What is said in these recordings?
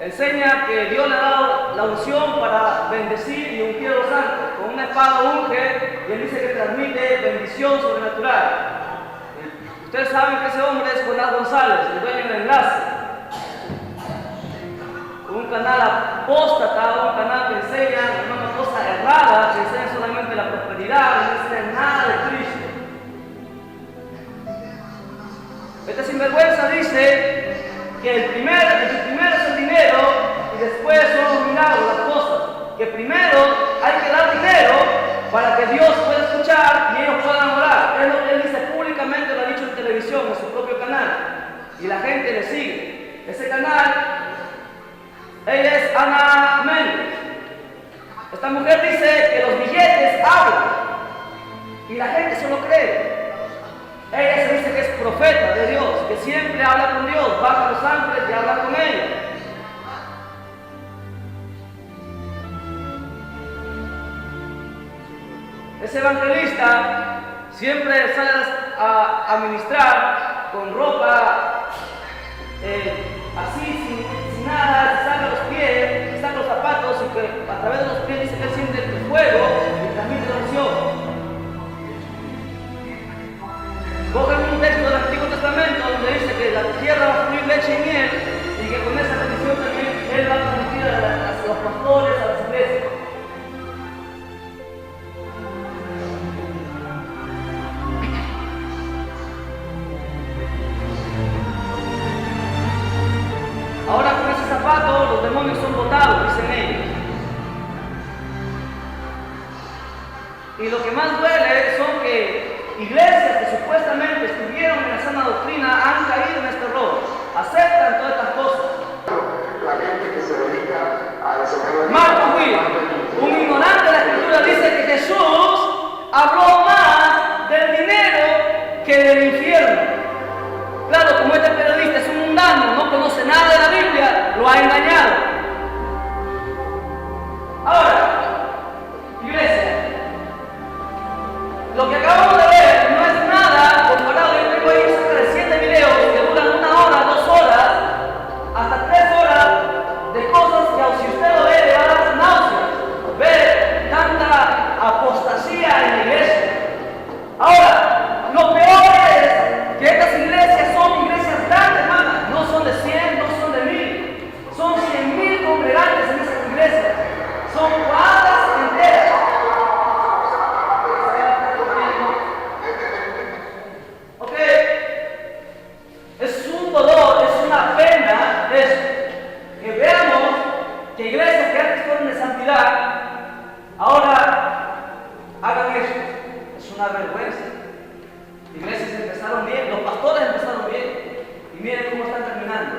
enseña que Dios le ha dado la unción para bendecir y ungir a los santos. Con una espada unge y él dice que transmite bendición sobrenatural. Ustedes saben que ese hombre es Jonás González, el dueño del enlace. Un canal apóstata, un canal que enseña una cosa errada, que enseña solamente la prosperidad, no enseña nada de Cristo. Este sinvergüenza dice que el primero es el dinero y después son los milagros, las cosas. Que primero hay que dar dinero para que Dios pueda escuchar y ellos puedan orar. Es lo que él dice públicamente, lo ha dicho en televisión, en su propio canal. Y la gente le sigue. Ese canal, ella es Ana Méndez. Esta mujer dice que los billetes hablan y la gente se lo cree. Ella se dice que es profeta de Dios, que siempre habla con Dios, baja los ángeles y habla con ella. Ese evangelista siempre sale a ministrar con ropa así, sin nada, se saca los pies, se saca los zapatos y que a través de los pies dice que él siente el fuego y transmite la unción. Cogen un texto del Antiguo Testamento donde dice que la tierra va a fluir leche y miel y que con esa bendición también él va a transmitir a los pastores, a las iglesias. Ahora con ese zapato los demonios son botados, dicen ellos. Y lo que más duele son que iglesias que supuestamente estuvieron en la sana doctrina han caído en este error, aceptan todas estas cosas. La gente que se dedica a desarrollar. Marco Will, un ignorante de la escritura, dice que Jesús habló más del dinero que del infierno. Claro, como este periodista es un mundano, no conoce nada de la Biblia, lo ha engañado. Ahora, iglesia, lo que acabamos de ver no es nada comparado. Yo tengo ahí cerca de 7 videos que duran 1 hora, 2 horas, hasta 3 horas de cosas que si usted lo ve le va a dar náuseas. Ver tanta apostasía en la iglesia. Ahora, lo peor es que estas iglesias son iglesias grandes, hermanas. No son de 100, no son de 1000. Son 100,000 congregantes en esas iglesias. Son cuadras enteras. Es un dolor, es una pena eso, que veamos que iglesias que antes fueron de santidad, ahora hagan eso. Es una vergüenza. Iglesias empezaron bien, los pastores empezaron bien, y miren cómo están terminando.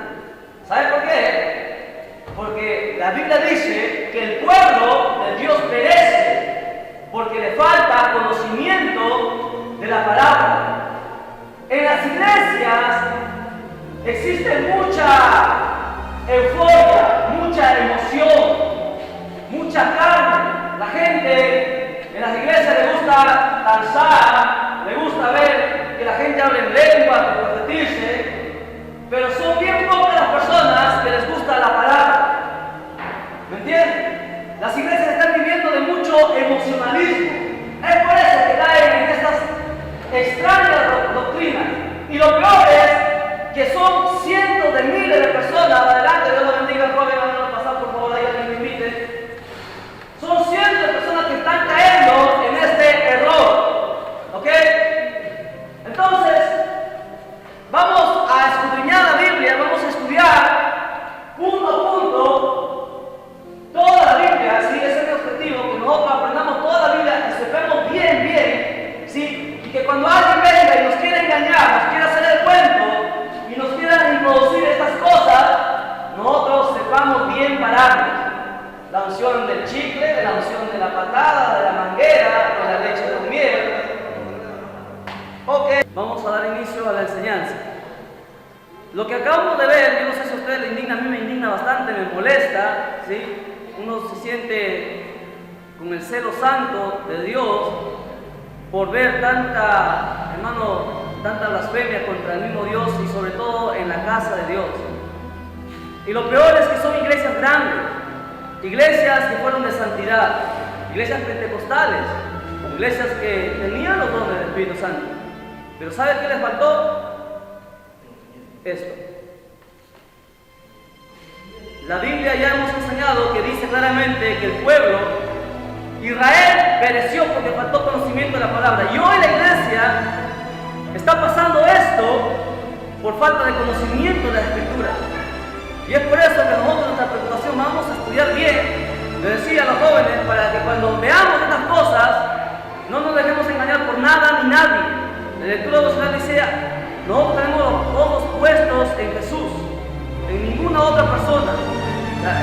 ¿Sabe por qué? Porque la Biblia dice que el pueblo de Dios perece, porque le falta conocimiento de la palabra. En las iglesias existe mucha euforia, mucha emoción, mucha carne. La gente en las iglesias le gusta danzar, le gusta ver que la gente hable en lengua, que profetice, pero son bien pocas las personas que les gusta la palabra. ¿Me entienden? Las iglesias están viviendo de mucho emocionalismo. Es por eso que caen en estas extrañas doctrinas. Y lo peor es que son cientos de miles de personas. Adelante, Dios los bendiga, joven, van a pasar por favor, ahí alguien me invite. Son cientos de personas que están cayendo en este error. ¿Ok? Entonces, vamos a escudriñar la Biblia, vamos a estudiar punto a punto toda la Biblia. ¿Sí? Ese es mi objetivo, que nosotros aprendamos toda la Biblia y sepamos bien, ¿sí? Y que cuando alguien venga y nos quiera engañar, nos quiera hacer el cuento y nos quiera introducir estas cosas, nosotros sepamos bien pararnos. La unción del chicle, la unción de la patada, de la manguera, de la leche con miel. Ok, vamos a dar inicio a la enseñanza. Lo que acabamos de ver, yo no sé si a ustedes le indigna, a mí me indigna bastante, me molesta, ¿sí? Uno se siente con el celo santo de Dios por ver tanta, hermano, tanta blasfemia contra el mismo Dios y sobre todo en la casa de Dios. Y lo peor es que son iglesias grandes, iglesias que fueron de santidad, iglesias pentecostales, iglesias que tenían los dones del Espíritu Santo. Pero ¿sabe qué les faltó? Esto. La Biblia ya hemos enseñado que dice claramente que el pueblo, Israel, pereció porque faltó conocimiento de la palabra. Y hoy la iglesia está pasando esto por falta de conocimiento de la Escritura. Y es por eso que nosotros nuestra preocupación vamos a estudiar bien, le decía a los jóvenes, para que cuando veamos estas cosas, no nos dejemos engañar por nada ni nadie. La lectura devocional decía, nosotros tenemos los ojos puestos en Jesús, en ninguna otra persona.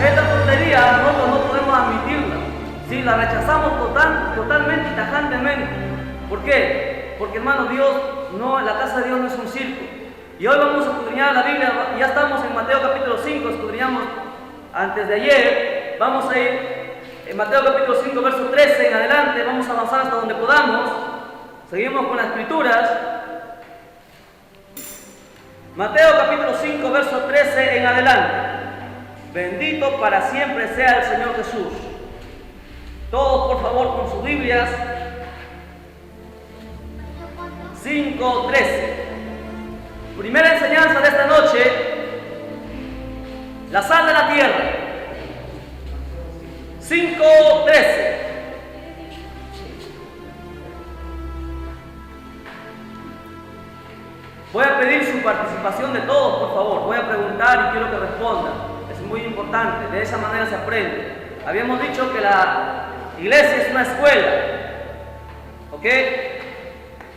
Esta tontería nosotros no podemos admitirla. Sí, la rechazamos totalmente y tajantemente. ¿Por qué? Porque, hermano, la casa de Dios no es un circo. Y hoy vamos a escudriñar la Biblia. Ya estamos en Mateo capítulo 5, escudriñamos antes de ayer. Vamos a ir en Mateo capítulo 5, verso 13 en adelante. Vamos a avanzar hasta donde podamos. Seguimos con las escrituras. Mateo capítulo 5, verso 13 en adelante. Bendito para siempre sea el Señor Jesús. Todos, por favor, con sus Biblias. 5:13. Primera enseñanza de esta noche: la sal de la tierra. 5:13. Voy a pedir su participación de todos, por favor. Voy a preguntar y quiero que respondan. Es muy importante, de esa manera se aprende. Habíamos dicho que la iglesia es una escuela. ¿Ok?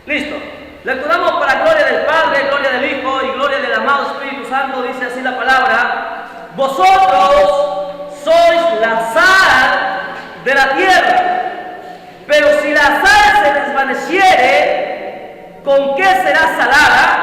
Listo. Lecturamos para gloria del Padre, gloria del Hijo y gloria del amado Espíritu Santo. Dice así la palabra: vosotros sois la sal de la tierra. Pero si la sal se desvaneciere, ¿con qué será salada?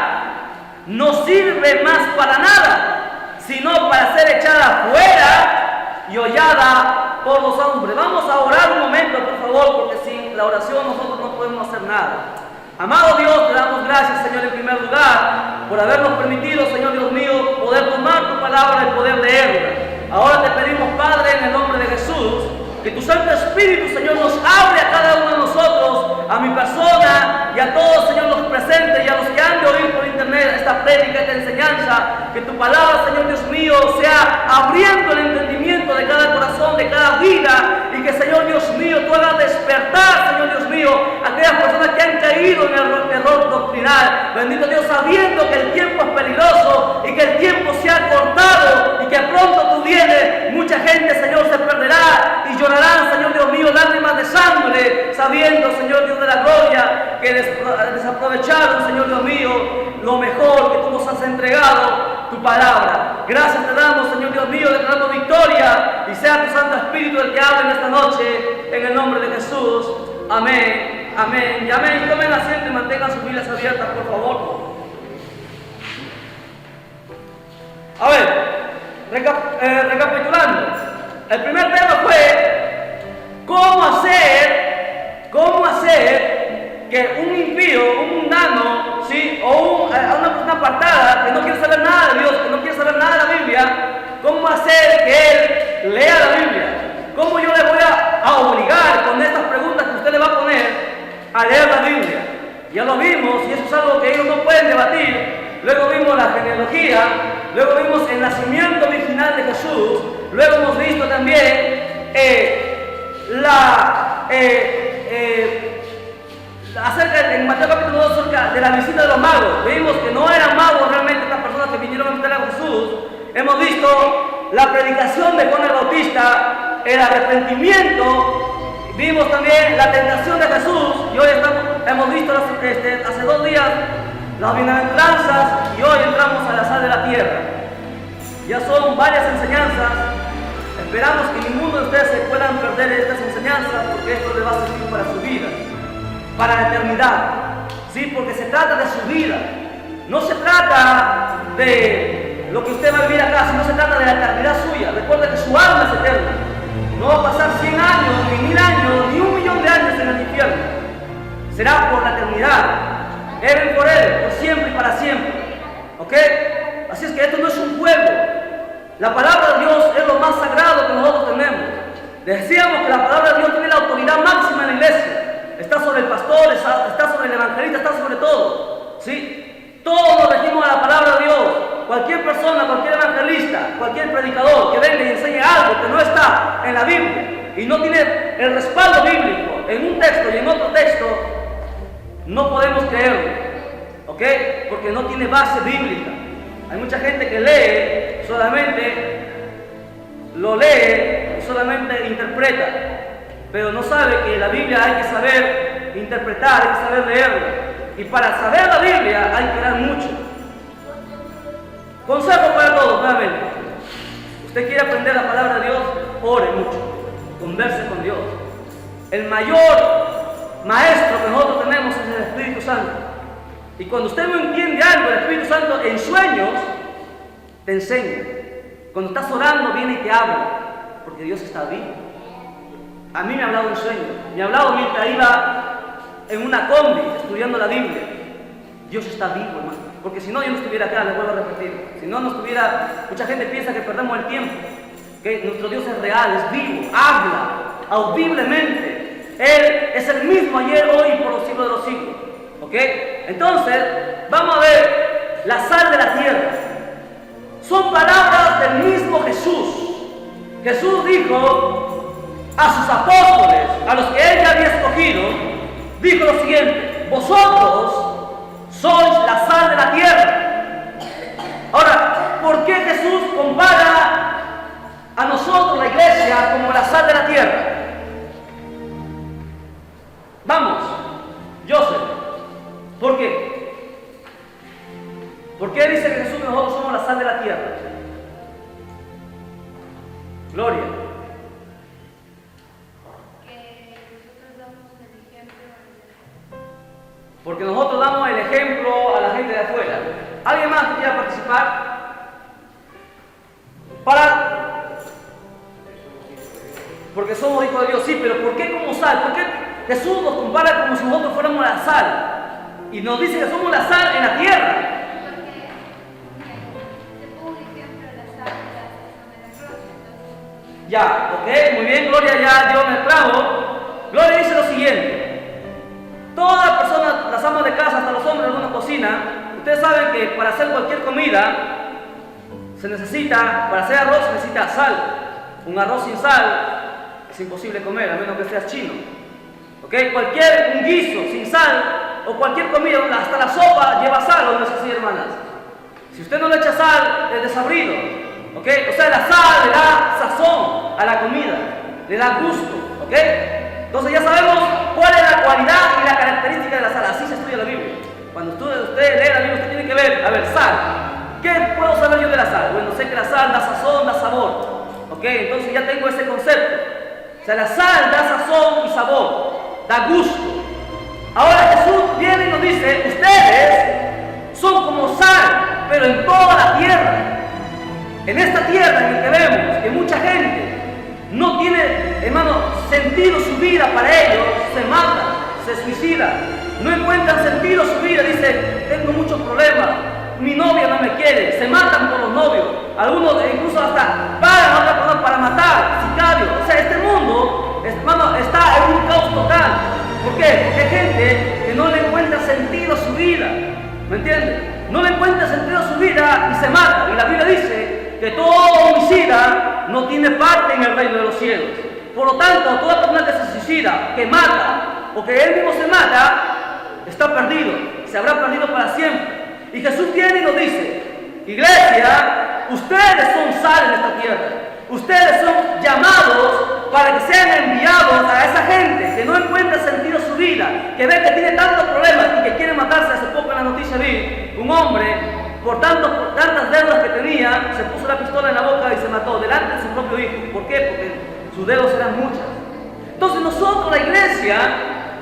No sirve más para nada, sino para ser echada fuera y hollada por los hombres. Vamos a orar un momento, por favor, porque sin la oración nosotros no podemos hacer nada. Amado Dios, te damos gracias, Señor, en primer lugar, por habernos permitido, Señor Dios mío, poder tomar tu palabra y poder leerla. Ahora te pedimos, Padre, en el nombre de Jesús, que tu Santo Espíritu, Señor, nos hable a cada uno de nosotros, a mi persona y a todos, Señor, los presentes y a los que han de oír por internet esta prédica, esta enseñanza. Que tu palabra, Señor Dios mío, sea abriendo el entendimiento de cada corazón, de cada vida, y que, Señor Dios mío, tú hagas despertar, Señor Dios mío, a aquellas personas que han caído en el error doctrinal. Bendito Dios, sabiendo que el tiempo es peligroso y que el tiempo se ha cortado y que pronto tú vienes, mucha gente, Señor, se perderá y llorarán, Señor Dios mío, lágrimas de sangre, sabiendo, Señor Dios de la gloria, que desaprovecharon, Señor Dios mío, lo mejor que tú nos has entregado, tu palabra. Gracias te damos, Señor Dios mío, declaramos victoria, y sea tu Santo Espíritu el que hable en esta noche, en el nombre de Jesús. Amén, amén y amén. Tomen asiento y mantengan sus Biblias abiertas, por favor. A ver, recapitulando, el primer tema fue cómo hacer que un impío, un mundano, ¿sí? O una persona apartada que no quiere saber nada de Dios, que no quiere saber nada de la Biblia, cómo hacer que él lea la Biblia. ¿Cómo yo le voy a obligar con estas preguntas que usted le va a poner a leer la Biblia? Ya lo vimos, y eso es algo que ellos no pueden debatir. Luego vimos la genealogía, luego vimos el nacimiento virginal de Jesús, luego hemos visto también acerca en Mateo capítulo 2 acerca de la visita de los magos. Vimos que no eran magos realmente estas personas que vinieron a visitar a Jesús. Hemos visto la predicación de Juan el Bautista, el arrepentimiento. Vimos también la tentación de Jesús, y hoy hemos visto hace 2 días las bienaventuranzas, y hoy entramos a la sal de la tierra. Ya son varias enseñanzas. Esperamos que ninguno de ustedes se puedan perder estas enseñanzas, porque esto les va a servir para su vida, para la eternidad. ¿Sí? Porque se trata de su vida. No se trata de lo que usted va a vivir acá, sino se trata de la eternidad suya. Recuerda que su alma es eterna. No va a pasar 100 años, ni 1000 años, ni 1.000.000 de años en el infierno. Será por la eternidad. Ever forever, por siempre y para siempre. ¿Ok? Así es que esto no es un juego. La palabra de Dios es lo más sagrado que nosotros tenemos. Decíamos que la palabra de Dios tiene la autoridad máxima en la iglesia. Está sobre el pastor, está sobre el evangelista, está sobre todo. ¿Sí? Todos nos regimos a la palabra de Dios. Cualquier persona, cualquier evangelista, cualquier predicador que venga y enseñe algo que no está en la Biblia y no tiene el respaldo bíblico en un texto y en otro texto, no podemos creerlo, ¿ok? Porque no tiene base bíblica. Hay mucha gente que lee, solamente lo lee y solamente interpreta, pero no sabe que la Biblia hay que saber interpretar, hay que saber leerla. Y para saber la Biblia hay que leer mucho. Consejo para todos, nuevamente. Usted quiere aprender la palabra de Dios, ore mucho, converse con Dios. El mayor maestro que nosotros tenemos es el Espíritu Santo. Y cuando usted no entiende algo, el Espíritu Santo en sueños te enseña. Cuando estás orando, viene y te habla, porque Dios está vivo. A mí me ha hablado en sueños, me ha hablado mientras iba en una combi estudiando la Biblia. Dios está vivo, hermano. Porque si no, yo no estuviera acá, les vuelvo a repetir. Si no, no estuviera. Mucha gente piensa que perdemos el tiempo. Que nuestro Dios es real, es vivo, habla audiblemente. Él es el mismo ayer, hoy y por los siglos de los siglos. ¿Ok? Entonces, vamos a ver la sal de la tierra. Son palabras del mismo Jesús. Jesús dijo a sus apóstoles, a los que él ya había escogido, dijo lo siguiente: vosotros sois la sal de la tierra. Ahora, ¿por qué Jesús compara a nosotros, la iglesia, como la sal de la tierra? Vamos, Joseph, ¿por qué? ¿Por qué dice que Jesús que nosotros somos la sal de la tierra? Gloria. Porque nosotros damos el ejemplo a la gente de afuera. ¿Alguien más que quiera participar? Porque somos hijos de Dios, sí, pero ¿por qué como sal? ¿Por qué Jesús nos compara como si nosotros fuéramos la sal? Y nos dice que somos la sal en la tierra. Ya, ok, muy bien, Gloria ya dio el clavo. Gloria dice lo siguiente: todas las personas, las amas de casa, hasta los hombres de una cocina, ustedes saben que para hacer cualquier comida se necesita, para hacer arroz se necesita sal. Un arroz sin sal es imposible comer, a menos que seas chino. ¿Ok? Un guiso sin sal, o cualquier comida, hasta la sopa lleva sal, ¿o no es así, hermanas? Si usted no le echa sal, es desabrido. ¿Ok? O sea, la sal le da sazón a la comida, le da gusto. ¿Ok? Entonces ya sabemos cuál es la cualidad y la característica de la sal. Así se estudia la Biblia. Cuando usted lee la Biblia, usted tiene que ver, a ver, sal. ¿Qué puedo saber yo de la sal? Bueno, sé que la sal da sazón, da sabor. ¿Ok? Entonces ya tengo ese concepto. O sea, la sal da sazón y sabor, da gusto. Ahora Jesús viene y nos dice: ustedes son como sal, pero en toda la tierra. En esta tierra en la que vemos que mucha gente no tiene, hermano, sentido su vida para ellos, se matan, se suicidan, no encuentran sentido su vida, dicen: tengo muchos problemas, mi novia no me quiere, se matan por los novios, algunos incluso hasta pagan a otra persona para matar, sicarios. O sea, este mundo, hermano, está en un caos total. ¿Por qué? Porque hay gente que no le encuentra sentido a su vida, ¿me entiendes? No le encuentra sentido a su vida y se mata. Y la Biblia dice que todo homicida no tiene parte en el reino de los cielos. Por lo tanto, toda persona que se suicida, que mata, o que él mismo se mata, está perdido, se habrá perdido para siempre. Y Jesús viene y nos dice: iglesia, ustedes son sal en esta tierra. Ustedes son llamados para que sean enviados a esa gente que no encuentra sentido a su vida, que ve que tiene tantos problemas y que quiere matarse. Hace poco en la noticia vi un hombre, por tantas deudas que tenía, se puso la pistola en la boca y se mató delante de su propio hijo. ¿Por qué? Porque sus deudas eran muchas. Entonces nosotros, la iglesia,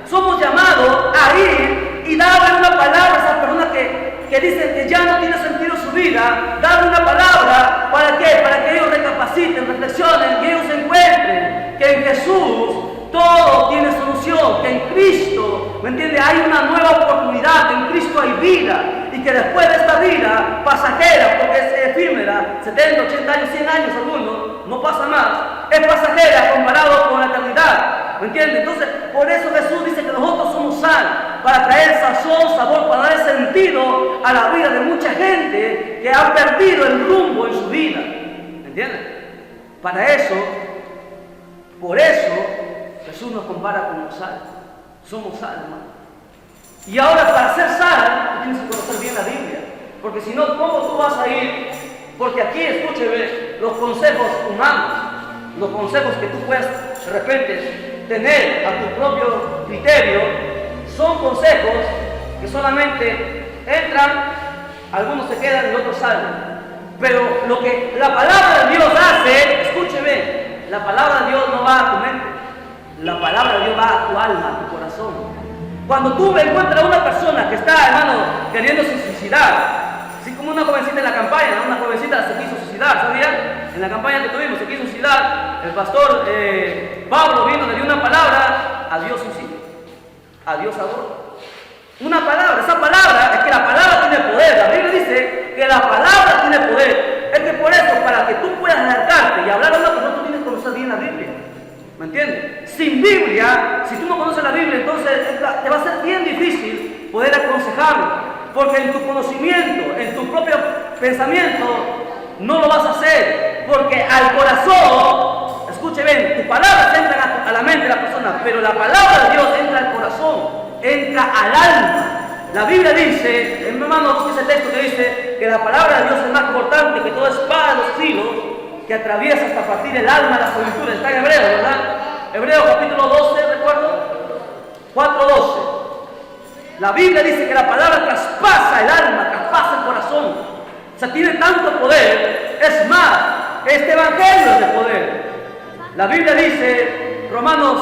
somos llamados a ir y darle una palabra a esas personas que dicen que ya no tiene sentido su vida, darle una palabra. ¿Para qué? Para que ellos recapaciten, reflexionen y ellos encuentren que en Jesús todo tiene solución, que en Cristo, ¿me entiende?, hay una nueva oportunidad, en Cristo hay vida, y que después de esta vida pasajera, porque es efímera, 70, 80 años, 100 años algunos, no pasa más, es pasajera comparado con la eternidad, ¿me entiendes? Entonces, por eso Jesús dice que nosotros somos sal, para traer sazón, sabor, para dar sentido a la vida de mucha gente que ha perdido el rumbo en su vida, ¿me entiendes? Para eso, por eso, Jesús nos compara como sal, somos sal, hermano. Y ahora, para ser sal, tú tienes que conocer bien la Biblia. Porque si no, ¿cómo tú vas a ir? Porque aquí, escúcheme, los consejos humanos, los consejos que tú puedes de repente tener a tu propio criterio, son consejos que solamente entran, algunos se quedan y otros salen. Pero lo que la palabra de Dios hace, escúcheme, la palabra de Dios no va a tu mente, la palabra de Dios va a tu alma, a tu corazón. Cuando tú encuentras a una persona que está, hermano, queriéndose suicidar, así como una jovencita en la campaña, una jovencita se quiso suicidar, ¿sabían? En la campaña que tuvimos se quiso suicidar, el pastor Pablo vino, le dio una palabra, adiós suicidio, adiós aborto. Una palabra, esa palabra, es que la palabra tiene poder, la Biblia dice que la palabra tiene poder, es que por eso, para que tú puedas acercarte y hablar a una persona, tú tienes que conocer bien la Biblia. ¿Me entiendes? Sin Biblia, si tú no conoces la Biblia, entonces te va a ser bien difícil poder aconsejarlo. Porque en tu conocimiento, en tu propio pensamiento, no lo vas a hacer. Porque al corazón, escuche bien, tus palabras entran a la mente de la persona, pero la palabra de Dios entra al corazón, entra al alma. La Biblia dice, hermano, busque ese texto que dice que la palabra de Dios es más importante que toda espada de los filos, que atraviesa hasta partir el alma de las coyunturas. Está en Hebreo, ¿verdad? Hebreo capítulo 12, recuerdo, 4:12. La Biblia dice que la palabra traspasa el alma, traspasa el corazón. O sea, tiene tanto poder. Es más, este evangelio es de poder. La Biblia dice, Romanos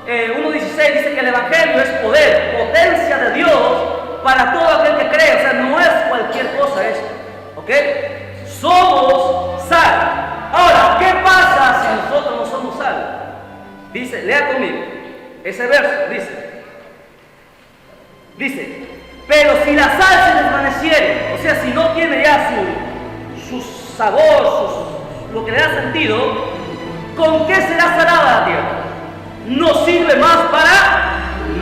1:16, dice que el evangelio es poder, potencia de Dios para todo aquel que cree. O sea, no es cualquier cosa esto, ¿ok? Somos sal. Ahora, ¿qué pasa si nosotros no somos sal? Dice, lea conmigo, ese verso dice, pero si la sal se desvaneciere, o sea, si no tiene ya su sabor, lo que le da sentido, ¿con qué será salada la tierra? No sirve más para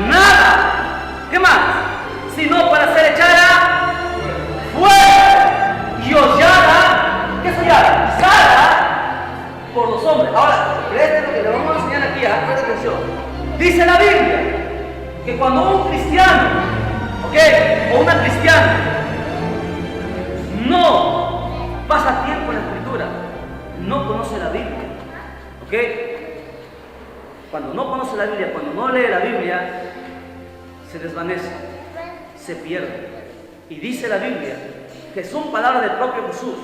nada. ¿Qué más? Sino para ser echada fuera y hollada. ¿Qué es hollada? Pisada por los hombres. Ahora, presten lo que le vamos a enseñar aquí, presta atención. Dice la Biblia que cuando un cristiano, ¿ok? O una cristiana no pasa tiempo en la escritura, no conoce la Biblia, ¿ok? Cuando no conoce la Biblia, cuando no lee la Biblia, se desvanece, se pierde. Y dice la Biblia que son palabras del propio Jesús.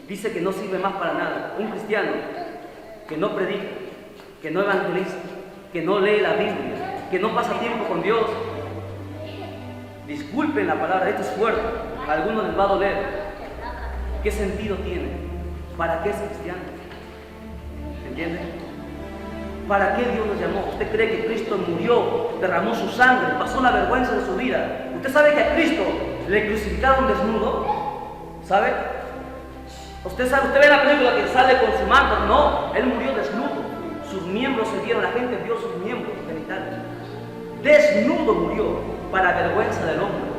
Dice que no sirve más para nada. Un cristiano que no predica, que no evangeliza, que no lee la Biblia, que no pasa tiempo con Dios. Disculpen la palabra, esto es fuerte, a algunos les va a doler. ¿Qué sentido tiene? ¿Para qué es cristiano? ¿Entiende? ¿Para qué Dios nos llamó? ¿Usted cree que Cristo murió, derramó su sangre, pasó la vergüenza de su vida? ¿Usted sabe que a Cristo le crucificaron desnudo? ¿Sabe? Usted ve la película que sale con su manto. No, Él murió desnudo. Sus miembros se dieron, la gente vio sus miembros genitales. Desnudo murió para vergüenza del hombre.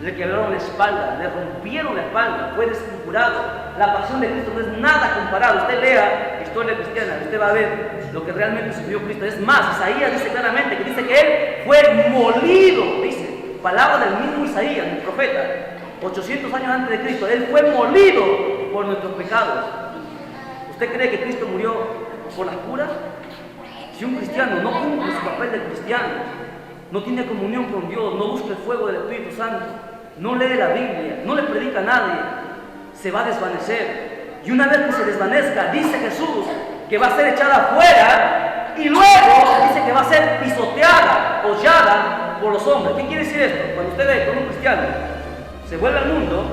Le quebraron la espalda, le rompieron la espalda, fue desfigurado. La pasión de Cristo no es nada comparado. Usted lea historia cristiana, usted va a ver lo que realmente sufrió Cristo. Es más, Isaías dice claramente que dice que Él fue molido, dice, palabra del mismo Isaías, el profeta, 800 años antes de Cristo. Él fue molido por nuestros pecados. ¿Usted cree que Cristo murió por las puras? Si un cristiano no cumple su papel de cristiano, no tiene comunión con Dios, no busca el fuego del Espíritu Santo, no lee la Biblia, no le predica a nadie, se va a desvanecer. Y una vez que se desvanezca, dice Jesús que va a ser echada afuera y luego dice que va a ser pisoteada, hollada por los hombres. ¿Qué quiere decir esto? Cuando usted ve con un cristiano se vuelve al mundo,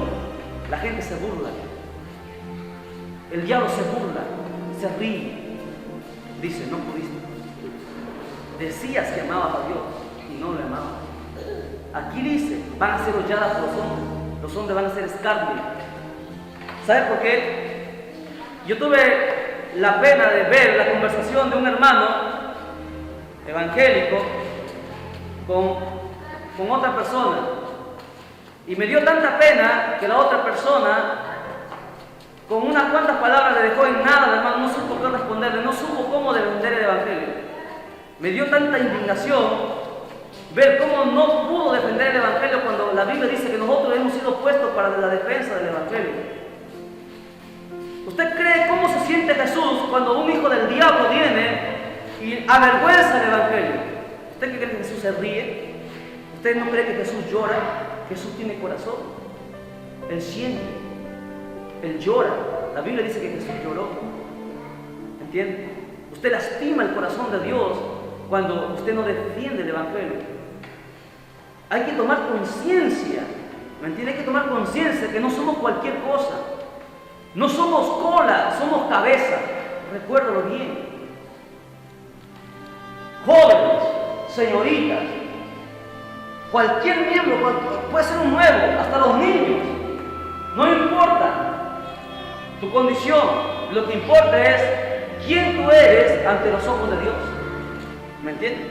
la gente se burla, el diablo se burla, se ríe, dice, no pudiste, decías que amabas a Dios y no lo amabas. Aquí dice, van a ser holladas por los hombres van a ser escarnio. ¿Sabe por qué? Yo tuve la pena de ver la conversación de un hermano evangélico con otra persona. Y me dio tanta pena que la otra persona, con unas cuantas palabras, le dejó en nada, hermano, no supo qué responderle, no supo cómo defender el evangelio. Me dio tanta indignación ver cómo no pudo defender el evangelio cuando la Biblia dice que nosotros hemos sido puestos para la defensa del evangelio. ¿Usted cree cómo se siente Jesús cuando un hijo del diablo viene y avergüenza el evangelio? ¿Usted cree que Jesús se ríe? ¿Usted no cree que Jesús llora? Jesús tiene corazón. Él siente. Él llora. La Biblia dice que Jesús lloró. ¿Entiende? Usted lastima el corazón de Dios cuando usted no defiende el evangelio. Hay que tomar conciencia. ¿Me entiende? Hay que tomar conciencia que no somos cualquier cosa. No somos cola, somos cabeza. Recuérdalo bien. Jóvenes, señoritas, cualquier miembro, puede ser un nuevo, hasta los niños. No importa tu condición. Lo que importa es quién tú eres ante los ojos de Dios. ¿Me entiendes?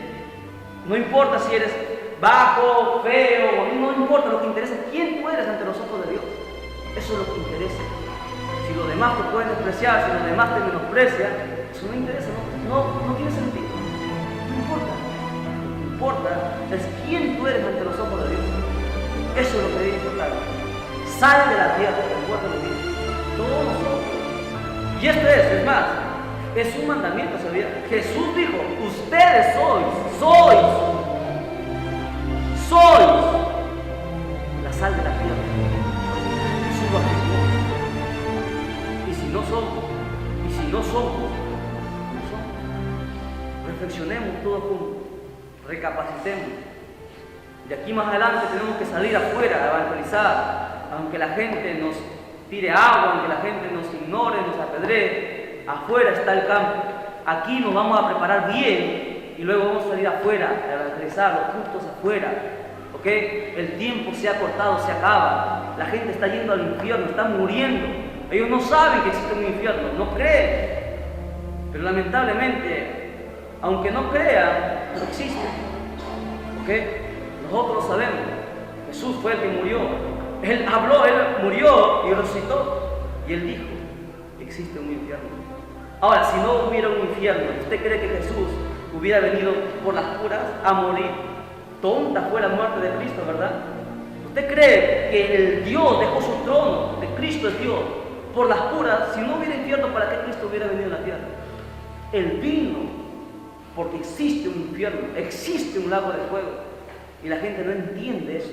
No importa si eres bajo, feo, no importa. Lo que interesa es quién tú eres ante los ojos de Dios. Eso es lo que interesa. Si los demás te pueden despreciar, si los demás te menosprecian, eso no interesa, no tiene sentido. No importa. Lo que importa es quién tú eres ante los ojos de Dios. Eso es lo que debe importar. Sal de la tierra, recuérdalo bien. Todos nosotros. Y esto es más, es un mandamiento, ¿sabía? Jesús dijo, ustedes sois la sal de la tierra. Jesús lo afirmó. Y si no somos, reflexionemos todos juntos, recapacitemos. De aquí más adelante tenemos que salir afuera a evangelizar, aunque la gente nos tire agua, aunque la gente nos ignore, nos apedree. Afuera está el campo. Aquí nos vamos a preparar bien y luego vamos a salir afuera a evangelizar, los justos afuera. ¿Ok? El tiempo se ha cortado, se acaba. La gente está yendo al infierno, están muriendo. Ellos no saben que existe un infierno, no creen. Pero lamentablemente, aunque no crean, no existe. ¿Ok? Nosotros lo sabemos. Jesús fue el que murió. Él habló, Él murió y resucitó. Y Él dijo, existe un infierno. Ahora, si no hubiera un infierno, ¿usted cree que Jesús hubiera venido por las puras a morir? Tonta fue la muerte de Cristo, ¿verdad? ¿Usted cree que el Dios dejó su trono, que Cristo es Dios, por las puras? Si no hubiera infierno, ¿para qué Cristo hubiera venido a la tierra? Él vino porque existe un infierno, existe un lago de fuego. Y la gente no entiende eso.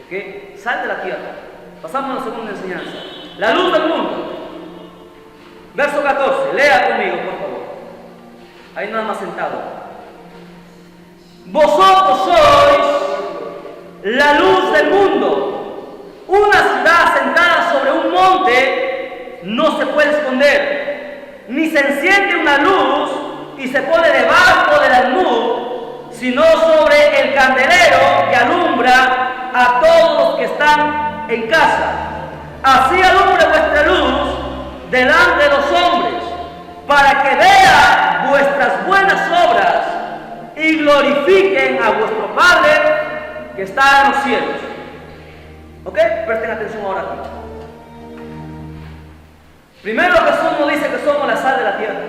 ¿Ok? Sal de la tierra. Pasamos a la segunda enseñanza. La luz del mundo. Verso 14. Lea conmigo, por favor. Ahí nada más sentado. Vosotros sois la luz del mundo. Una ciudad sentada sobre un monte no se puede esconder, ni se enciende una luz y se pone debajo del almud, sino sobre el candelero que alumbra a todos los que están en casa. Así alumbre vuestra luz delante de los hombres, para que vean vuestras buenas obras y glorifiquen a vuestro Padre que está en los cielos. ¿Ok? Presten atención ahora aquí. Primero Jesús nos dice que somos la sal de la tierra.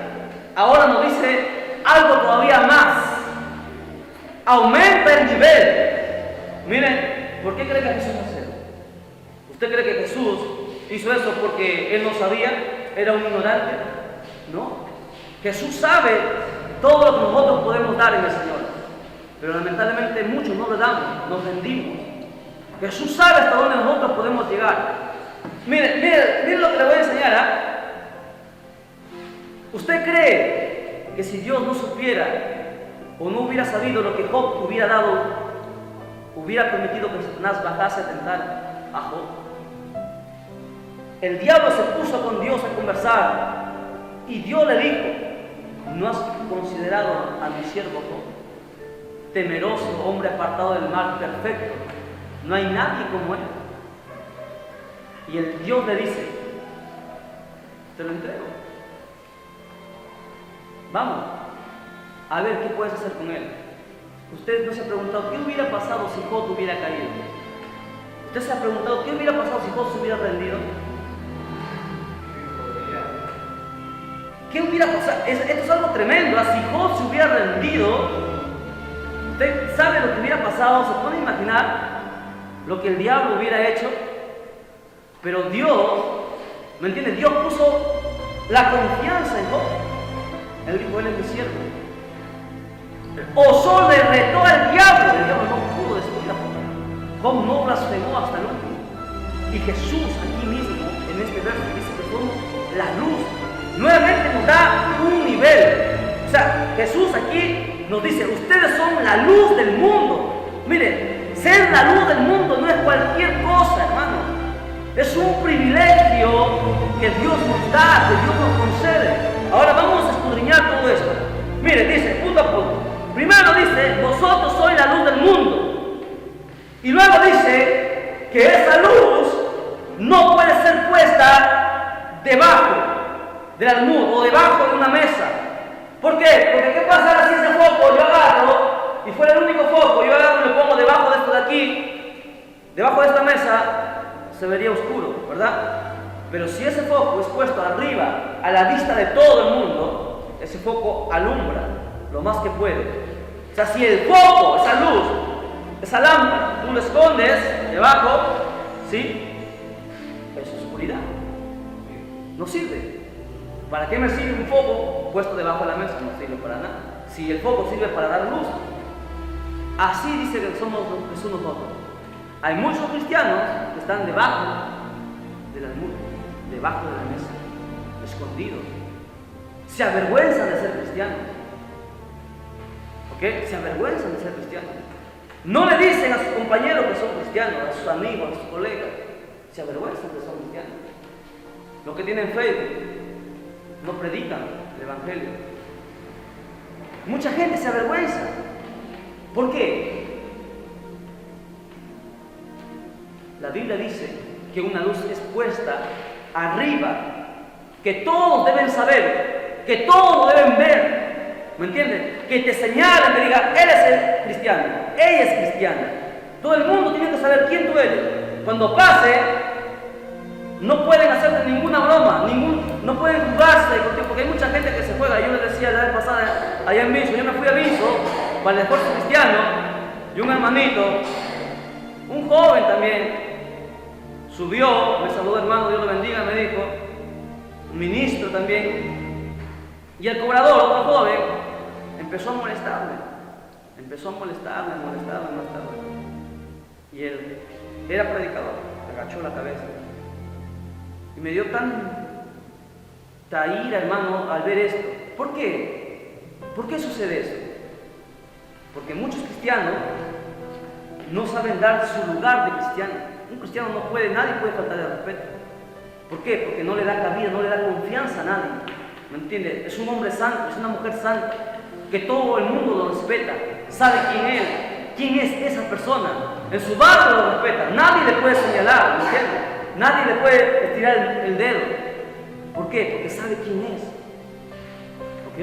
Ahora nos dice algo todavía más. Aumenta el nivel. Miren, ¿por qué cree que Jesús hace eso? ¿Usted cree que Jesús hizo eso porque Él no sabía? ¿Era un ignorante? No. Jesús sabe todo lo que nosotros podemos dar en el Señor. Pero lamentablemente muchos no le damos, nos rendimos. Jesús sabe hasta dónde nosotros podemos llegar. Mire lo que le voy a enseñar. ¿Usted cree que si Dios no supiera o no hubiera sabido lo que Job hubiera dado, hubiera permitido que Satanás bajase a tentar a Job? El diablo se puso con Dios a conversar y Dios le dijo: ¿no has considerado a mi siervo Job? Temeroso, hombre apartado del mal, perfecto. No hay nadie como él. Y el Dios le dice: te lo entrego. Vamos, a ver qué puedes hacer con él. Usted no se ha preguntado qué hubiera pasado si Job hubiera caído. Usted se ha preguntado qué hubiera pasado si Job se hubiera rendido. ¿Qué hubiera pasado? Esto es algo tremendo. Si Job se hubiera rendido, usted sabe lo que hubiera pasado. Se puede imaginar lo que el diablo hubiera hecho. Pero Dios, ¿me entiende? Dios puso la confianza en Job. Él dijo, él es mi siervo. Osó le retó al diablo. El diablo no pudo destruir a Job. Job no blasfemó hasta el último. Y Jesús aquí mismo, en este verso, dice que somos la luz. Nuevamente nos da un nivel. O sea, Jesús aquí nos dice, ustedes son la luz del mundo. Miren, ser la luz del mundo no es cualquier cosa, hermano. Es un privilegio que Dios nos da, que Dios nos concede. Ahora vamos a escudriñar todo esto. Miren, dice, punto a punto. Primero dice, vosotros sois la luz del mundo. Y luego dice que esa luz no puede ser puesta debajo del almud o debajo de una mesa. ¿Por qué? Porque ¿qué pasa si ese foco yo agarro y fuera el único foco, yo agarro y lo pongo debajo de esto de aquí, debajo de esta mesa, se vería oscuro, ¿verdad? Pero si ese foco es puesto arriba, a la vista de todo el mundo, ese foco alumbra lo más que puede. O sea, si el foco, esa luz, esa lámpara, tú lo escondes debajo, ¿sí? Es oscuridad. No sirve. ¿Para qué me sirve un foco puesto debajo de la mesa? No sirve para nada. Si el foco sirve para dar luz. Así dice que somos Jesús nosotros. Hay muchos cristianos que están debajo del almud, debajo de la mesa, escondidos. Se avergüenzan de ser cristianos. ¿Ok? Se avergüenzan de ser cristianos. No le dicen a sus compañeros que son cristianos, a sus amigos, a sus colegas. Se avergüenzan de que son cristianos. Los que tienen Facebook no predican el evangelio. Mucha gente se avergüenza. ¿Por qué? La Biblia dice que una luz es puesta arriba, que todos deben saber, que todos lo deben ver. ¿Me entienden? Que te señalen, que digan, él es el cristiano, ella es cristiana. Todo el mundo tiene que saber quién tú eres. Cuando pase, no pueden hacerte ninguna broma, no pueden jugarse contigo, porque hay mucha gente que se juega. Yo les decía la vez pasada allá en Viso, yo me fui a Viso para el esfuerzo cristiano, y un hermanito, un joven también, subió, me saludó, hermano, Dios lo bendiga, me dijo, un ministro también, y el cobrador, otro joven, empezó a molestarme, y él era predicador, agachó la cabeza. Y me dio tanta ira, hermano, al ver esto. ¿Por qué? ¿Por qué sucede eso? Porque muchos cristianos no saben dar su lugar de cristiano. Un cristiano no puede, nadie puede faltar de respeto. ¿Por qué? Porque no le da cabida, no le da confianza a nadie. ¿Me entiende? Es un hombre santo, es una mujer santa, que todo el mundo lo respeta, sabe quién es esa persona. En su barrio lo respeta, nadie le puede señalar, ¿me entiende? Nadie le puede estirar el dedo. ¿Por qué? Porque sabe quién es. ¿Ok?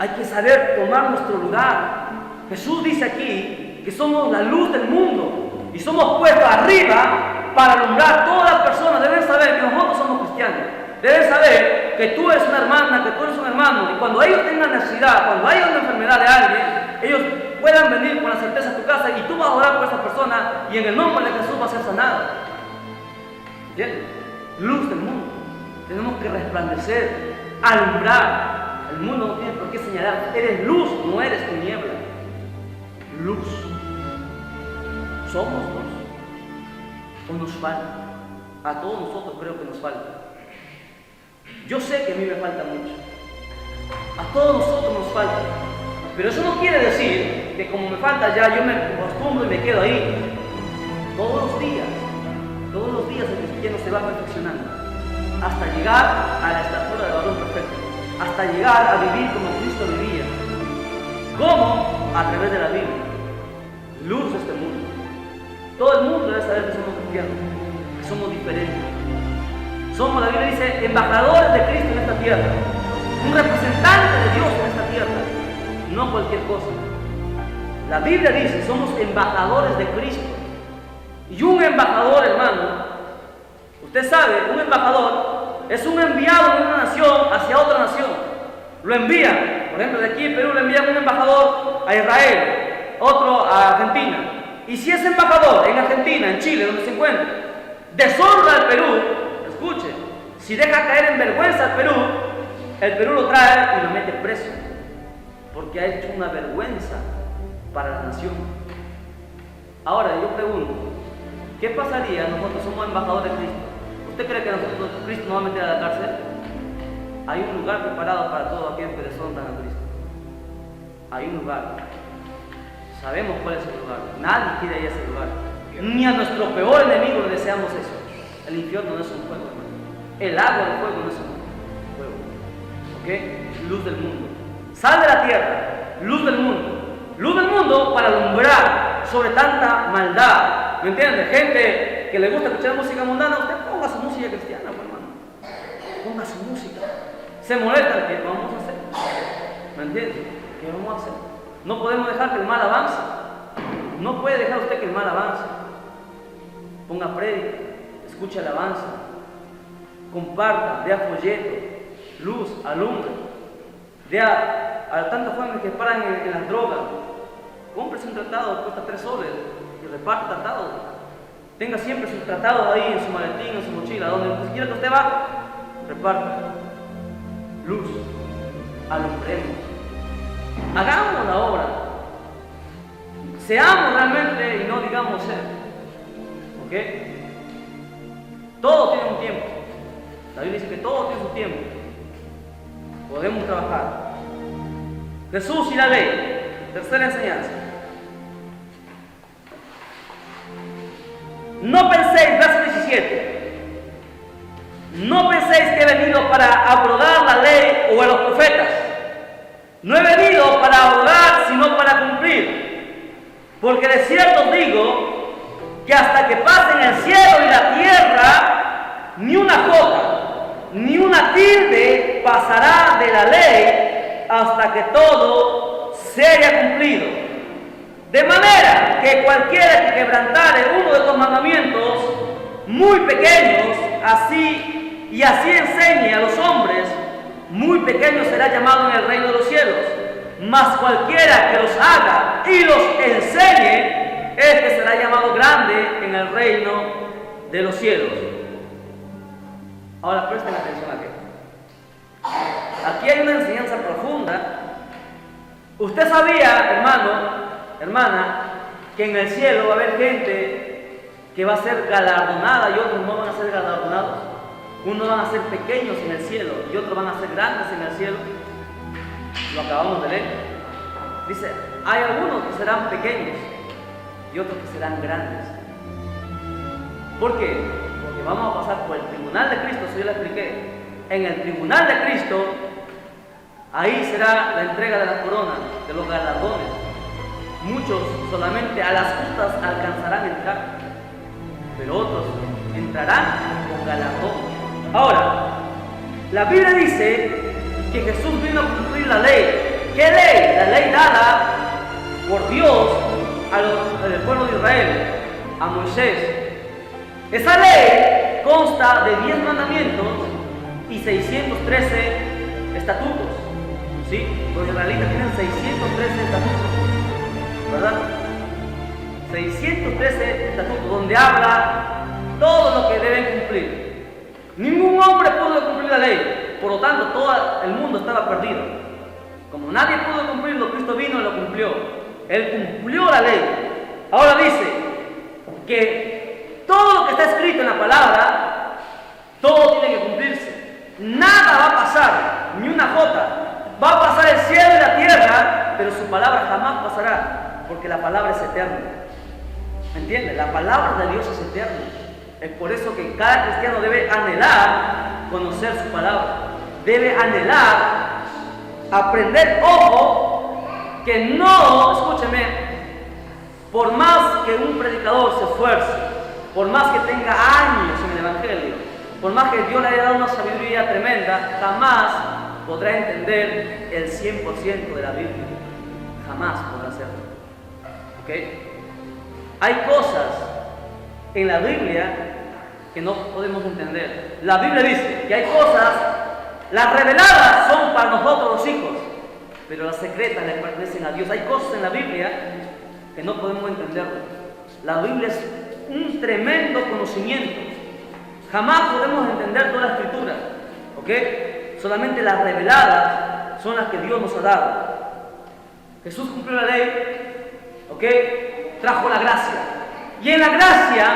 Hay que saber tomar nuestro lugar. Jesús dice aquí que somos la luz del mundo y somos puestos arriba para alumbrar a todas las personas. Deben saber que nosotros somos cristianos. Deben saber que tú eres una hermana, que tú eres un hermano. Y cuando ellos tengan necesidad, cuando haya una enfermedad de alguien, ellos puedan venir con la certeza a tu casa y tú vas a orar por esa persona y en el nombre de Jesús va a ser sanada. ¿Entiendes? Luz del mundo. Tenemos que resplandecer, alumbrar. El mundo no tiene por qué señalar. Eres luz, no eres tiniebla. Luz. ¿Somos luz? ¿O nos falta? A todos nosotros creo que nos falta. Yo sé que a mí me falta mucho. A todos nosotros nos falta. Pero eso no quiere decir que como me falta ya yo me acostumbro y me quedo ahí. Todos los días el cristiano se va perfeccionando hasta llegar a la estatura del varón perfecto, hasta llegar a vivir como Cristo vivía. ¿Cómo? A través de la Biblia, luz de este mundo. Todo el mundo debe saber que somos cristianos, que somos diferentes. Somos, la Biblia dice, embajadores de Cristo en esta tierra. Un representante de Dios en esta tierra. No cualquier cosa. La Biblia dice, somos embajadores de Cristo. Y un embajador, hermano, usted sabe, un embajador es un enviado de una nación hacia otra nación. Lo envían, por ejemplo, de aquí en Perú le envían un embajador a Israel, otro a Argentina. Y si ese embajador en Argentina, en Chile, donde se encuentra, deshonra al Perú, escuche, si deja caer en vergüenza al Perú, el Perú lo trae y lo mete preso, porque ha hecho una vergüenza para la nación. Ahora yo pregunto, ¿qué pasaría? Nosotros somos embajadores de Cristo. ¿Usted cree que nosotros, Cristo nos va a meter a la cárcel? Hay un lugar preparado para todos aquellos que deshonran a Cristo. Hay un lugar. Sabemos cuál es el lugar. Nadie quiere ir a ese lugar. Ni a nuestro peor enemigo le deseamos eso. El infierno no es un fuego, hermano. El agua del fuego no es un fuego. ¿Ok? Luz del mundo. Sal de la tierra. Luz del mundo. Luz del mundo para alumbrar sobre tanta maldad. ¿Me entiende? Gente que le gusta escuchar música mundana, usted ponga su música cristiana, pues, hermano. Ponga su música. Se molesta, ¿qué vamos a hacer? ¿Me entiende? ¿Qué vamos a hacer? No podemos dejar que el mal avance. No puede dejar usted que el mal avance. Ponga prédica, escuche alabanza, comparta, dé folleto, luz, alumbre, dé a tantos jóvenes que paran en las drogas. Cómprese un tratado, cuesta 3 soles y reparte tratados. Tenga siempre sus tratados ahí en su maletín, en su mochila, donde quiera que usted va, reparta. Luz, alumbremos. Hagamos la obra. Seamos realmente y no digamos ser. ¿Ok? Todo tiene un tiempo. La Biblia dice que todo tiene su tiempo. Podemos trabajar. Jesús y la ley. Tercera enseñanza. No penséis, verso 17. No penséis que he venido para abrogar la ley o a los profetas. No he venido para abrogar, sino para cumplir. Porque de cierto os digo que hasta que pasen el cielo y la tierra, ni una jota, ni una tilde pasará de la ley hasta que todo se haya cumplido. De manera que cualquiera que quebrantare uno de estos mandamientos muy pequeños, así enseñe a los hombres, muy pequeño será llamado en el reino de los cielos. Mas cualquiera que los haga y los enseñe, este será llamado grande en el reino de los cielos. Ahora presten atención aquí. Aquí hay una enseñanza profunda. Usted sabía, hermano, hermana, que en el cielo va a haber gente que va a ser galardonada y otros no van a ser galardonados. Unos van a ser pequeños en el cielo y otros van a ser grandes en el cielo. Lo acabamos de leer. Dice, hay algunos que serán pequeños y otros que serán grandes. ¿Por qué? Porque vamos a pasar por el tribunal de Cristo, eso yo le expliqué. En el tribunal de Cristo, ahí será la entrega de las coronas, de los galardones. Muchos solamente a las justas alcanzarán a entrar, pero otros entrarán con galardón. Ahora, la Biblia dice que Jesús vino a cumplir la ley. ¿Qué ley? La ley dada por Dios al pueblo de Israel, a Moisés. Esa ley consta de 10 mandamientos y 613 estatutos. ¿Sí? Los israelitas tienen 613 estatutos, ¿verdad? 613 estatutos donde habla todo lo que deben cumplir. Ningún hombre pudo cumplir la ley, por lo tanto todo el mundo estaba perdido. Como nadie pudo cumplirlo, Cristo vino y lo cumplió. Él cumplió la ley. Ahora dice que todo lo que está escrito en la palabra, todo tiene que cumplirse. Nada va a pasar, ni una jota. Va a pasar el cielo y la tierra, pero su palabra jamás pasará, porque la palabra es eterna. ¿Me entiende? La palabra de Dios es eterna. Es por eso que cada cristiano debe anhelar conocer su palabra. Debe anhelar aprender. Ojo, que no, escúcheme, por más que un predicador se esfuerce, por más que tenga años en el Evangelio, por más que Dios le haya dado una sabiduría tremenda, jamás podrá entender el 100% de la Biblia. Jamás podrá hacerlo. ¿Ok? Hay cosas en la Biblia que no podemos entender. La Biblia dice que hay cosas, las reveladas son para nosotros los hijos, pero las secretas le pertenecen a Dios. Hay cosas en la Biblia que no podemos entenderlo. La Biblia es un tremendo conocimiento. Jamás podemos entender toda la Escritura. ¿Ok? Solamente las reveladas son las que Dios nos ha dado. Jesús cumplió la ley. ¿Ok? Trajo la gracia. Y en la gracia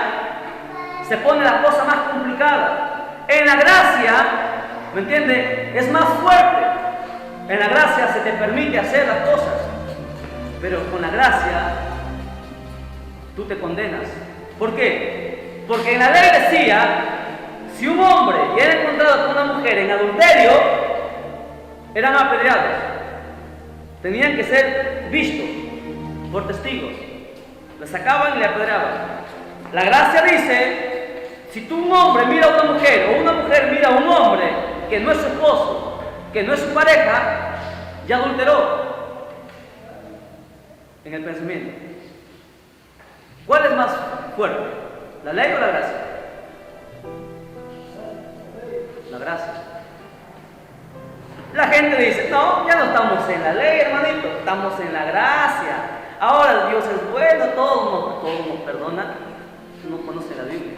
se pone la cosa más complicada. En la gracia, ¿me entiende? Es más fuerte. En la gracia se te permite hacer las cosas. Pero con la gracia tú te condenas. ¿Por qué? Porque en la ley decía, si un hombre era encontrado con una mujer en adulterio, eran apedreados. Tenían que ser vistos por testigos. Le sacaban y le apedreaban. La gracia dice, si tú un hombre mira a una mujer o una mujer mira a un hombre que no es su esposo, que no es su pareja, ya adulteró en el pensamiento. ¿Cuál es más fuerte? ¿La ley o la gracia? La gracia. La gente dice, no, ya no estamos en la ley, hermanito, estamos en la gracia. Ahora Dios es bueno, todo nos perdona. No conoce la Biblia.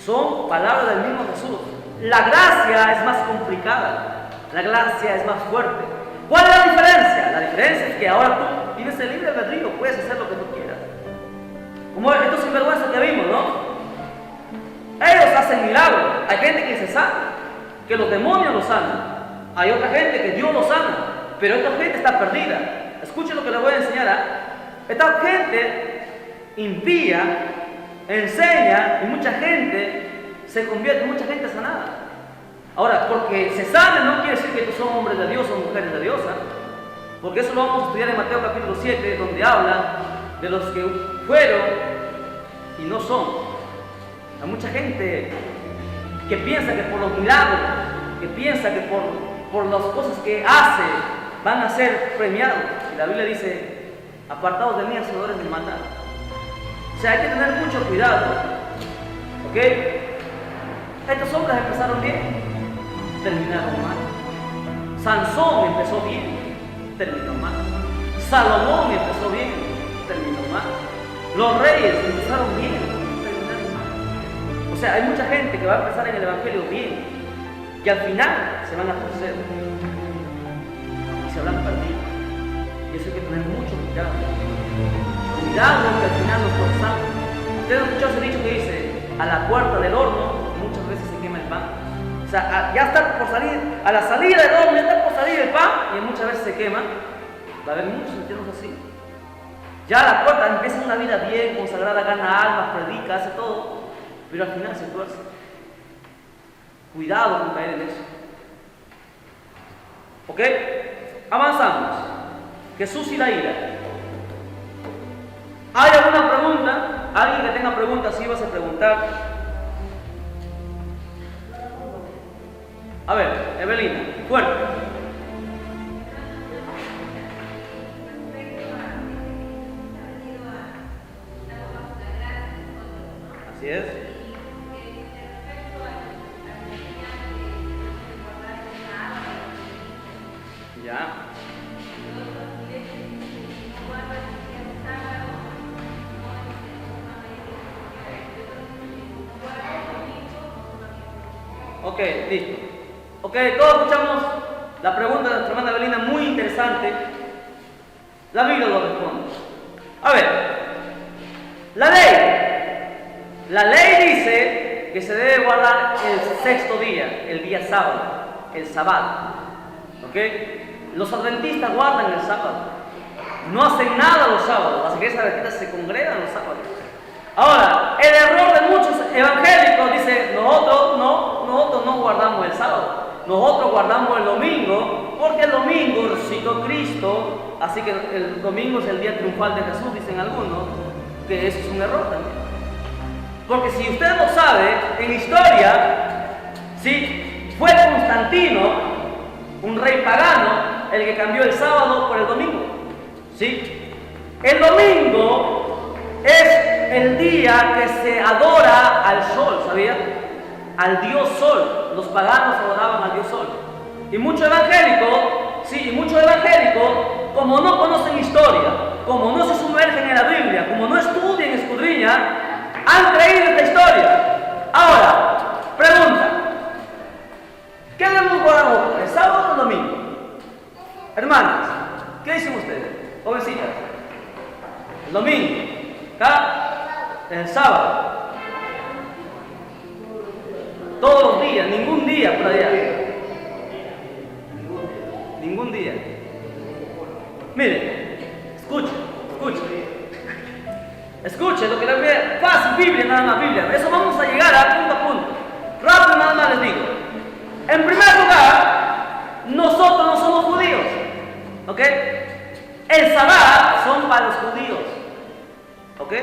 Son palabras del mismo Jesús. La gracia es más complicada. La gracia es más fuerte. ¿Cuál es la diferencia? La diferencia es que ahora tú tienes el libre albedrío, puedes hacer lo que tú quieras. Como estos sinvergüenzas que vimos, ¿no? Ellos hacen milagros. Hay gente que se sana, que los demonios los sanan. Hay otra gente que Dios los sana, pero esta gente está perdida. Escuchen lo que les voy a enseñar. Esta gente impía enseña y mucha gente se convierte, mucha gente sanada. Ahora, porque se sana no quiere decir que estos son hombres de Dios o mujeres de Dios, porque eso lo vamos a estudiar en Mateo capítulo 7, donde habla de los que fueron y no son. Hay mucha gente que piensa que por los milagros, que piensa que por las cosas que hace van a ser premiados. Y la Biblia dice, apartados de mí, hacedores de maldad. O sea, hay que tener mucho cuidado. ¿Ok? Estos hombres empezaron bien, terminaron mal. Sansón empezó bien, terminó mal. Salomón empezó bien, terminó mal. Los reyes empezaron bien, terminaron mal. O sea, hay mucha gente que va a empezar en el Evangelio bien y al final se van a torcer y se habrán perdido. Y eso hay que tener mucho cuidado. Cuidado que al final nos forzamos. Ustedes han escuchado ese dicho que dice, a la puerta del horno muchas veces se quema el pan. O sea, ya está por salir, a la salida del horno ya está por salir el pan y muchas veces se quema. Va a haber muchos cristianos así. Ya a la puerta empieza una vida bien, consagrada, gana almas, predica, hace todo, pero al final se tuerce. Cuidado con caer en eso. ¿Ok? Avanzamos. Jesús y la ira. ¿Hay alguna pregunta? ¿Alguien que tenga preguntas? Si vas a preguntar. A ver, Evelina, fuerte. Así es. Ya. Ok, listo. Ok, todos escuchamos la pregunta de nuestra hermana Evelina, muy interesante. La Biblia lo responde. A ver, la ley dice que se debe guardar el sexto día, el día sábado, el sábado. ¿Ok? Los adventistas guardan el sábado. No hacen nada los sábados. Las iglesias adventistas se congregan los sábados. Ahora, el error de muchos evangélicos dice, nosotros no guardamos el sábado. Nosotros guardamos el domingo, porque el domingo resucitó Cristo, así que el domingo es el día triunfal de Jesús, dicen algunos, que eso es un error también. Porque si usted no sabe, en la historia, ¿sí? Fue Constantino, un rey pagano, el que cambió el sábado por el domingo, ¿sí? El domingo es el día que se adora al sol, ¿sabía? Al dios sol. Los paganos adoraban al dios sol. Y muchos evangélicos, sí, como no conocen historia, como no se sumergen en la Biblia, como no estudian, escudriñan, han creído esta historia. Ahora, pregunta: ¿qué debemos guardar nosotros, el sábado o el domingo? Hermanas, ¿qué dicen ustedes? Jovencitas, el domingo, ¿acá? El sábado. Todos los días, ningún día por allá. Ningún día. Miren, escuchen lo que les voy a... Fácil, Biblia, nada más, Biblia. Eso vamos a llegar a punto. Rápido, nada más les digo. En primer lugar, nosotros no somos judíos, ¿ok? El Sabbat son para los judíos, ¿ok?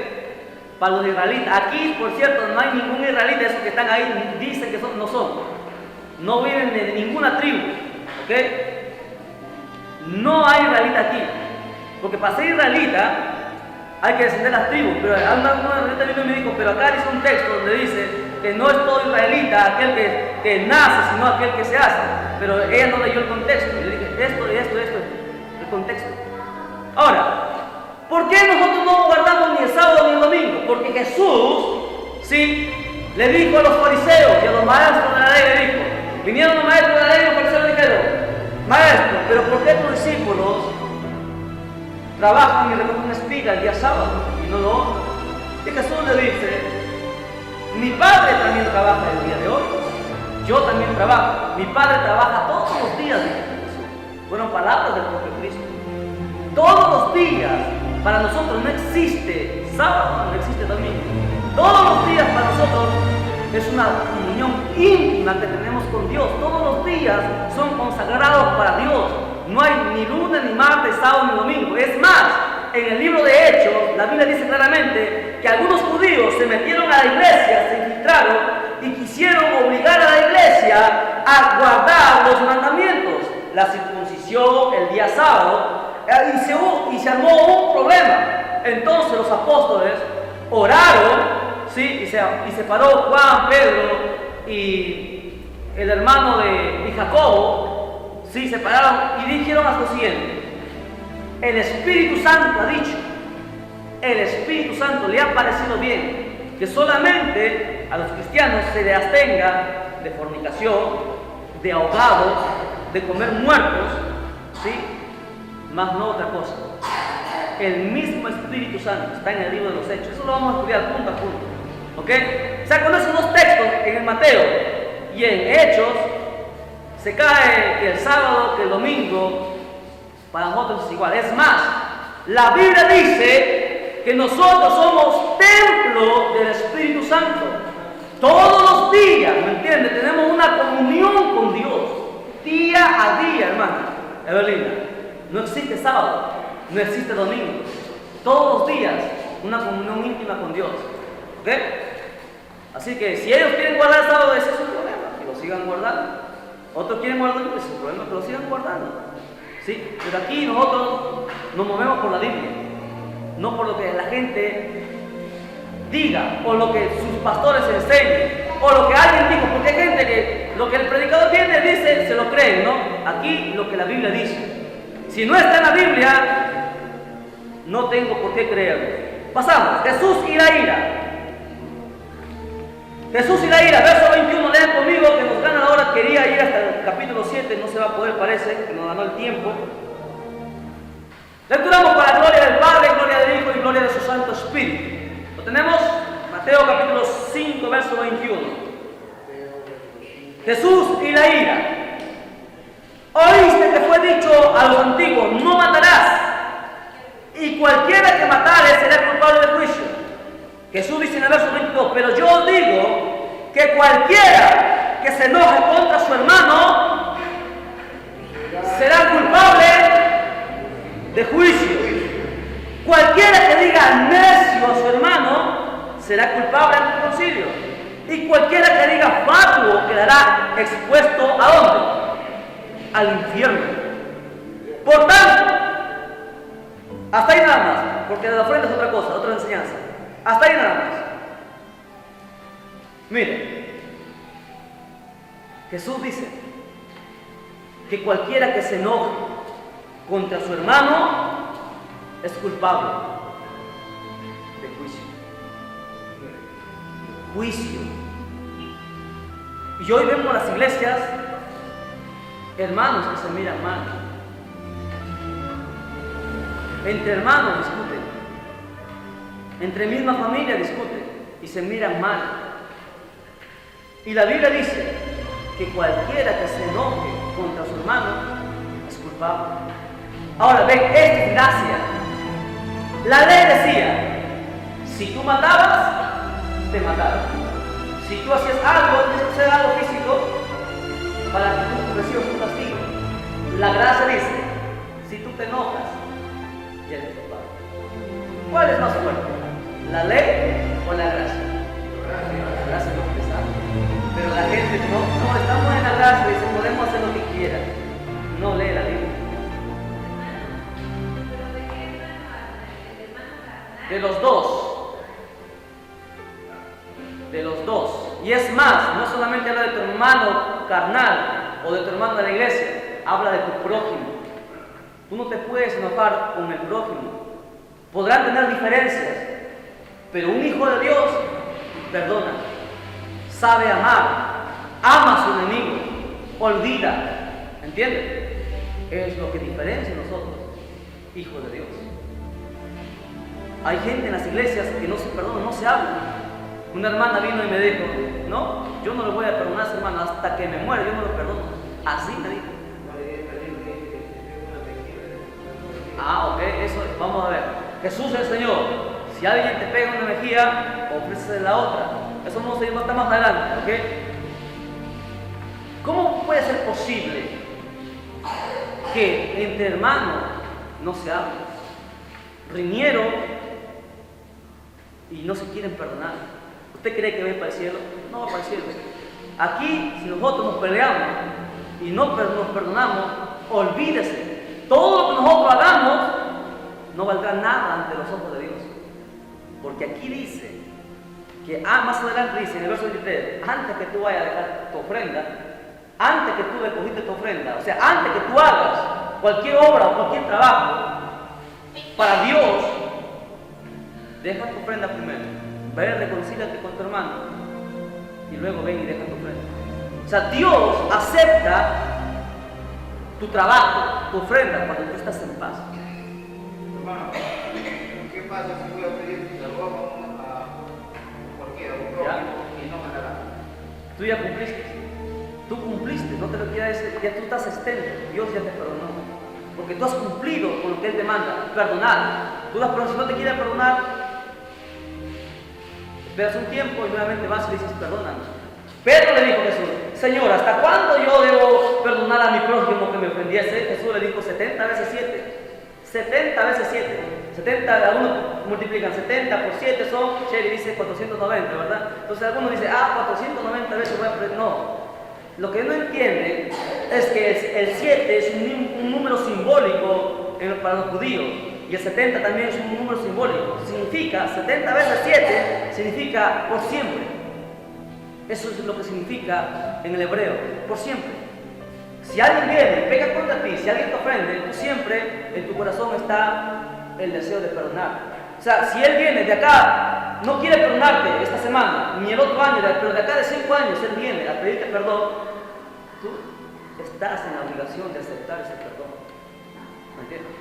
Para los israelitas. Aquí, por cierto, no hay ningún israelita, esos que están ahí dicen que no son. No viven de ninguna tribu, ¿ok? No hay israelita aquí. Porque para ser israelita hay que descender las tribus. Pero una israelita vino y me dijo, pero acá dice un texto donde dice que no es todo israelita aquel que nace, sino aquel que se hace. Pero ella no leyó el contexto. Yo le dije, esto, el contexto. Ahora, ¿por qué nosotros no guardamos ni el sábado ni el domingo? Porque Jesús, sí, le dijo a los fariseos y a los maestros de la ley, le dijo, vinieron los maestros de la ley y los fariseos le dijeron, maestro, pero ¿por qué tus discípulos trabajan y recogen espiga el día sábado y no lo honran? Y Jesús le dice, mi padre también trabaja el día de hoy, yo también trabajo, mi padre trabaja todos los días, dijo Jesús. Fueron palabras del propio Cristo. Todos los días. Para nosotros no existe sábado, no existe domingo. Todos los días para nosotros es una comunión íntima que tenemos con Dios. Todos los días son consagrados para Dios. No hay ni lunes, ni martes, sábado, ni domingo. Es más, en el libro de Hechos, la Biblia dice claramente que algunos judíos se metieron a la iglesia, se infiltraron y quisieron obligar a la iglesia a guardar los mandamientos. La circuncisión el día sábado. Y se armó un problema. Entonces los apóstoles oraron, ¿sí? y se paró Juan, Pedro y el hermano de Jacobo, ¿sí? Se pararon y dijeron lo siguiente: el Espíritu Santo ha dicho, el Espíritu Santo le ha parecido bien que solamente a los cristianos se les abstenga de fornicación, de ahogados, de comer muertos, ¿sí? Más no otra cosa. El mismo Espíritu Santo está en el libro de los Hechos. Eso lo vamos a estudiar punto a punto, ¿ok? O sea, con esos dos textos, en el Mateo y en Hechos, se cae que el sábado, que el domingo, para nosotros es igual. Es más, la Biblia dice que nosotros somos templo del Espíritu Santo. Todos los días, ¿me entiendes? Tenemos una comunión con Dios, día a día, hermano. Evelina, no existe sábado, no existe domingo. Todos los días, una comunión íntima con Dios, ¿ok? Así que si ellos quieren guardar el sábado, ese es su problema, que lo sigan guardando. Otros quieren guardar, ese es su problema, que lo sigan guardando. ¿Sí? Pero aquí nosotros nos movemos por la Biblia, no por lo que la gente diga, o lo que sus pastores enseñen, o lo que alguien dijo, porque hay gente que lo que el predicador viene dice, se lo creen, ¿no? Aquí lo que la Biblia dice. Si no está en la Biblia, no tengo por qué creerlo. Pasamos, Jesús y la ira. Jesús y la ira, verso 21, lean conmigo, que nos gana la hora. Quería ir hasta el capítulo 7, no se va a poder, parece, que nos ganó el tiempo. Lecturamos para la gloria del Padre, gloria del Hijo y gloria de su Santo Espíritu. Lo tenemos, Mateo capítulo 5, verso 21. Jesús y la ira. Oíste que fue dicho a los antiguos, no matarás, y cualquiera que matare será culpable de juicio. Jesús dice en el verso 22, pero yo os digo que cualquiera que se enoje contra su hermano será culpable de juicio. Cualquiera que diga necio a su hermano será culpable ante el concilio. Y cualquiera que diga fatuo quedará expuesto ¿a dónde? Al infierno. Por tanto, hasta ahí nada más, porque la ofrenda es otra cosa, otra enseñanza. Hasta ahí nada más. Mire, Jesús dice que cualquiera que se enoje contra su hermano es culpable de juicio. Juicio. Y hoy vemos en las iglesias hermanos que se miran mal. Entre hermanos discuten. Entre misma familia discuten y se miran mal. Y la Biblia dice que cualquiera que se enoje contra su hermano es culpable. Ahora ven, es gracia. La ley decía, si tú matabas, te mataban. Si tú hacías algo, tienes que hacer algo físico para que tú recibas un castigo. La gracia dice, si tú te enojas, ya eres culpable. ¿Cuál es más fuerte? ¿La ley o la gracia? La gracia es lo que sabe. Pero la gente no, estamos en la gracia, dice, podemos hacer lo que quieran. No lee la Biblia. De los dos. De los dos. Y es más, no solamente habla de tu hermano carnal o de tu hermano de la iglesia, habla de tu prójimo. Tú no te puedes enojar con el prójimo. Podrán tener diferencias, pero un hijo de Dios perdona, sabe amar, ama a su enemigo, olvida. ¿Entiendes? Es lo que diferencia a nosotros, hijos de Dios. Hay gente en las iglesias que no se perdona, no se habla. Una hermana vino y me dijo, no, yo no le voy a perdonar a ese hermano hasta que me muera, yo no lo perdono. Así me dijo. Ok, eso, vamos a ver. Jesús enseñó, si alguien te pega una mejilla, ofrécele la otra. Eso vamos a ir más adelante, ¿ok? ¿Cómo puede ser posible que entre hermanos no se hablen? Riñero y no se quieren perdonar. ¿Usted cree que va para el cielo? No va para el cielo. Aquí, si nosotros nos peleamos y no nos perdonamos, olvídese, todo lo que nosotros hagamos no valdrá nada ante los ojos de Dios. Porque aquí dice que, más adelante dice en el verso 23, antes que tú vayas a dejar tu ofrenda, antes que tú recogiste tu ofrenda, o sea, antes que tú hagas cualquier obra o cualquier trabajo para Dios, deja tu ofrenda primero, ve y reconcíliate con tu hermano y luego ven y deja tu ofrenda. O sea, Dios acepta tu trabajo, tu ofrenda cuando tú estás en paz. Hermano, ¿qué pasa si voy a pedir perdón a cualquiera, y no me la da? Tú ya cumpliste. Tú cumpliste, no te lo quieras decir, ya tú estás exento, Dios ya te perdonó. Porque tú has cumplido con lo que Él te manda, perdonar. Tú las personas, si no te quieren perdonar, esperas un tiempo y nuevamente vas y le dices, perdóname. Pedro le dijo a Jesús, Señor, ¿hasta cuándo yo debo perdonar a mi prójimo que me ofendiese? Jesús le dijo 70 veces 7. 70 veces 7. 70, algunos multiplican 70 por 7 son, Sherry dice 490, ¿verdad? Entonces algunos dicen, 490 veces voy a perdonar. No. Lo que no entiende es que el 7 es un número simbólico para los judíos y el 70 también es un número simbólico. Significa, 70 veces 7 significa por siempre. Eso es lo que significa en el hebreo, por siempre. Si alguien viene y pega contra ti, si alguien te ofende, tú siempre en tu corazón está el deseo de perdonar. O sea, si él viene de acá, no quiere perdonarte esta semana, ni el otro año, pero de acá de 5 años él viene a pedirte perdón, tú estás en la obligación de aceptar ese perdón. ¿Me entiendes?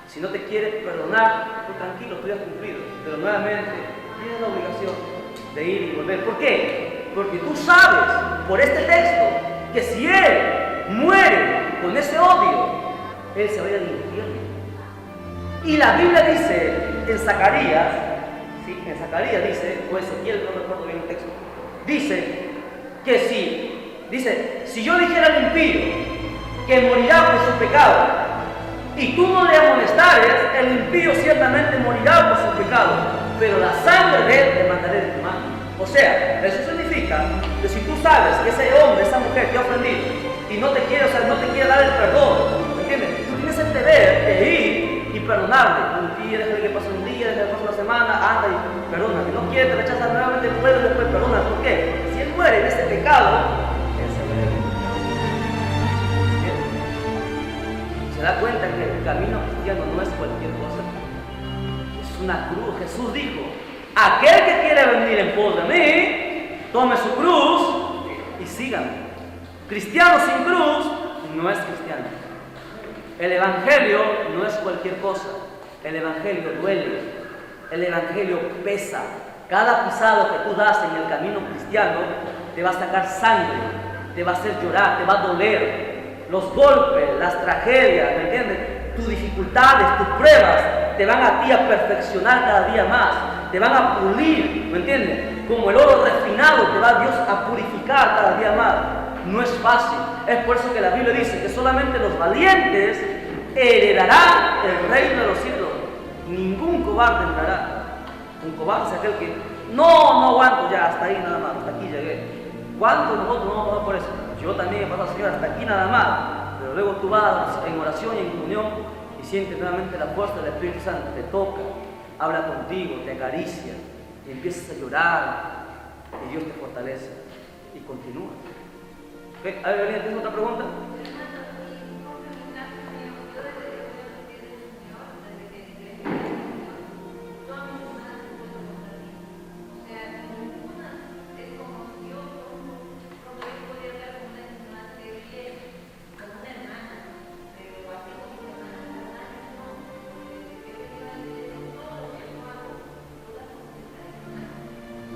Si no te quiere perdonar, tú tranquilo, tú ya has cumplido. Pero nuevamente, tienes la obligación de ir y volver. ¿Por qué? Porque tú sabes, por este texto, que si él muere con ese odio, él se va a ir al infierno. Y la Biblia dice en Zacarías, ¿sí? En Zacarías dice, o Ezequiel, no recuerdo bien el texto, dice que si yo dijera al impío que morirá por su pecado, y tú no le amonestares, el impío ciertamente morirá por su pecado, pero la sangre de él te mandaré de tu mano. O sea, eso significa significa que si tú sabes que ese hombre, esa mujer te ha ofendido y no te quiere, o sea, no te quiere dar el perdón, ¿me entiendes? Tú tienes el deber de ir y perdonarle. Un día, déjale que pase un día, déjale que pase una semana, anda y perdona. Si no quiere, te rechaza nuevamente, vuelve después, perdona. ¿Por qué? Si él muere en ese pecado, él se muere. Se da cuenta que el camino cristiano no es cualquier cosa, es una cruz. Jesús dijo: aquel que quiere venir en pos de mí, tome su cruz y sígame. Cristiano sin cruz no es cristiano. El evangelio no es cualquier cosa. El evangelio duele, el evangelio pesa. Cada pisado que tú das en el camino cristiano te va a sacar sangre, te va a hacer llorar, te va a doler. Los golpes, las tragedias, ¿me entiendes? Tus dificultades, tus pruebas te van a ti a perfeccionar cada día más, te van a pulir, ¿me entiendes? Como el oro refinado te va Dios a purificar cada día más. No es fácil. Es por eso que la Biblia dice que solamente los valientes heredarán el reino de los cielos. Ningún cobarde entrará. Un cobarde es aquel que no aguanto ya, hasta ahí nada más, hasta aquí llegué. ¿Cuántos de nosotros no vamos a pasar por eso? Yo también he pasado, Señor, hasta aquí nada más. Pero luego tú vas en oración y en comunión y sientes nuevamente la fuerza del Espíritu Santo. Te toca, habla contigo, te acaricia y empiezas a llorar y Dios te fortalece y continúa. ¿Okay? A ver, ¿tienes otra pregunta?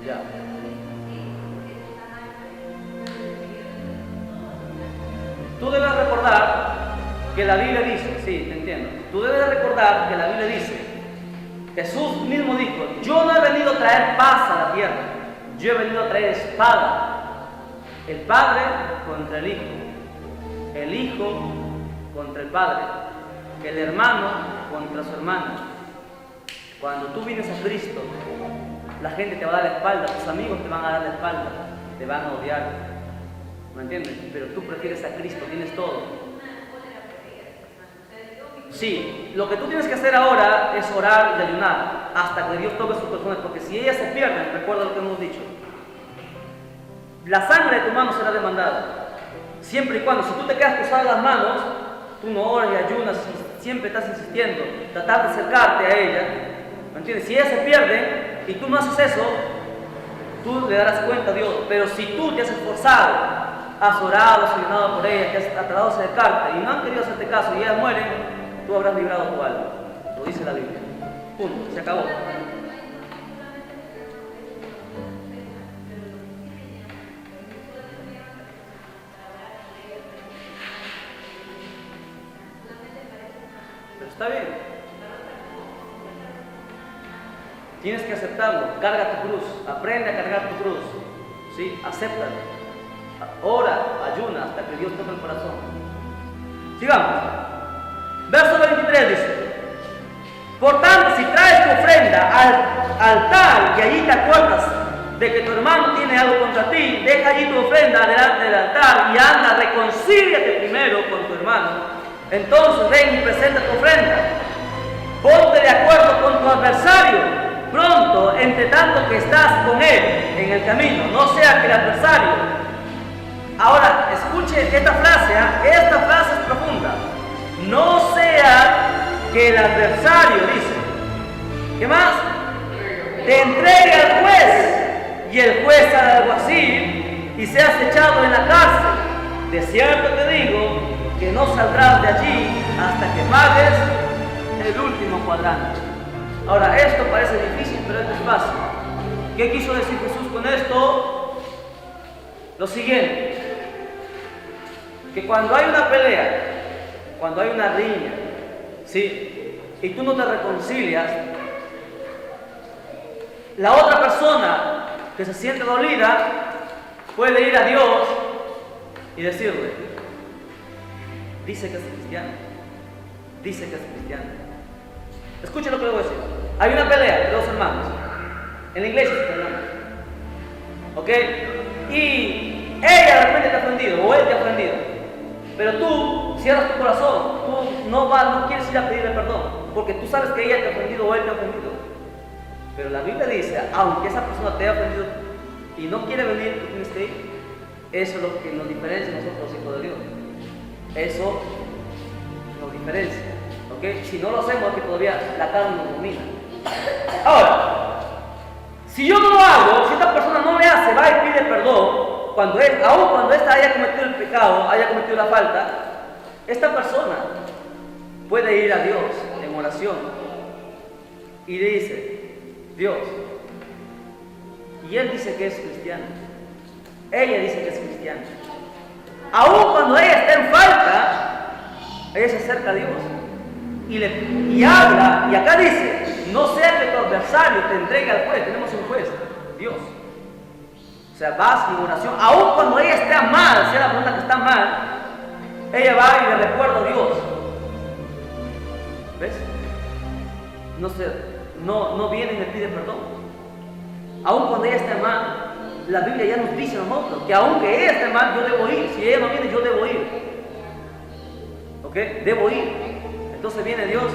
Ya. Tú debes recordar que la Biblia dice, sí, te entiendo. Tú debes recordar que la Biblia dice, Jesús mismo dijo: yo no he venido a traer paz a la tierra, yo he venido a traer espada. El Padre contra el Hijo contra el Padre, el hermano contra su hermano. Cuando tú vienes a Cristo, la gente te va a dar la espalda, tus amigos te van a dar la espalda, te van a odiar, ¿me entiendes? Pero tú prefieres a Cristo, tienes todo. Sí, lo que tú tienes que hacer ahora es orar y ayunar hasta que Dios toque sus corazones, porque si ellas se pierden, recuerda lo que hemos dicho, la sangre de tu mano será demandada. Siempre y cuando, si tú te quedas cruzadas las manos, tú no oras y ayunas y siempre estás insistiendo, tratar de acercarte a ella, ¿me entiendes? Si ellas se pierden y tú no haces eso, tú le darás cuenta a Dios. Pero si tú te has esforzado, has orado, has ayunado por ellas, te has tratado de acercarte y no han querido hacerte caso y ellas mueren, tú habrás librado tu alma. Lo dice la Biblia. Punto, se acabó. Pero está bien. Tienes que aceptarlo. Carga tu cruz. Aprende a cargar tu cruz. ¿Sí? Acéptalo. Ora, ayuna hasta que Dios toque el corazón. Sigamos. Verso 23 dice: por tanto, si traes tu ofrenda al altar y allí te acuerdas de que tu hermano tiene algo contra ti, deja allí tu ofrenda delante del altar y anda, reconcíliate primero con tu hermano. Entonces ven y presenta tu ofrenda. Ponte de acuerdo con tu adversario pronto, entre tanto que estás con él en el camino, no sea que el adversario. Ahora, escuche esta frase, esta frase es profunda. No sea que el adversario, dice, ¿qué más? Te entregue al juez y el juez al alguacil y seas echado en la cárcel. De cierto te digo que no saldrás de allí hasta que pagues el último cuadrante. Ahora, esto parece difícil, pero esto es fácil. ¿Qué quiso decir Jesús con esto? Lo siguiente: que cuando hay una pelea, cuando hay una riña, ¿sí? Y tú no te reconcilias, la otra persona que se siente dolida puede ir a Dios y decirle: dice que es cristiano, dice que es cristiano. Escuchen lo que le voy a decir. Hay una pelea de dos hermanos en la iglesia, ¿ok? y ella de repente te ha ofendido o él te ha ofendido, pero tú cierras tu corazón, tú no quieres ir a pedirle perdón, porque tú sabes que ella te ha ofendido o él te ha ofendido. Pero la Biblia dice, aunque esa persona te ha ofendido y no quiere venir, tú tienes que ir. Eso es lo que nos diferencia a nosotros, hijos de Dios. Eso nos diferencia, ¿ok? Si no lo hacemos, es que todavía la carne nos domina. Ahora, si yo no lo hago, si esta persona no me hace, va y pide perdón, aun cuando ésta haya cometido el pecado, haya cometido la falta, esta persona puede ir a Dios en oración y le dice, Dios, y él dice que es cristiano, ella dice que es cristiana, aun cuando ella está en falta, ella se acerca a Dios y habla, y acá dice, no sea que tu adversario te entregue al juez. Tenemos un juez, Dios. O sea, vas en oración, aun cuando ella esté mal, sea la persona que está mal, ella va y le recuerda a Dios. ¿Ves? No viene y me pide perdón. Aun cuando ella esté mal, la Biblia ya nos dice a nosotros que aunque ella esté mal, yo debo ir. Si ella no viene, yo debo ir. ¿Ok? Debo ir. Entonces viene Dios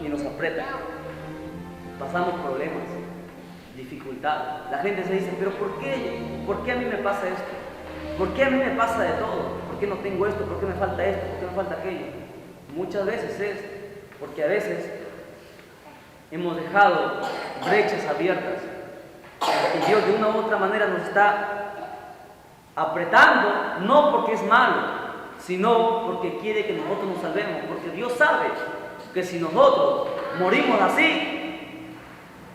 y nos aprieta. Pasamos problemas, dificultades. La gente se dice, pero ¿por qué a mí me pasa esto? ¿Por qué a mí me pasa de todo? ¿Por qué no tengo esto? ¿Por qué me falta esto? ¿Por qué me falta aquello? Muchas veces es porque a veces hemos dejado brechas abiertas y Dios de una u otra manera nos está apretando, no porque es malo, sino porque quiere que nosotros nos salvemos, porque Dios sabe que si nosotros morimos así,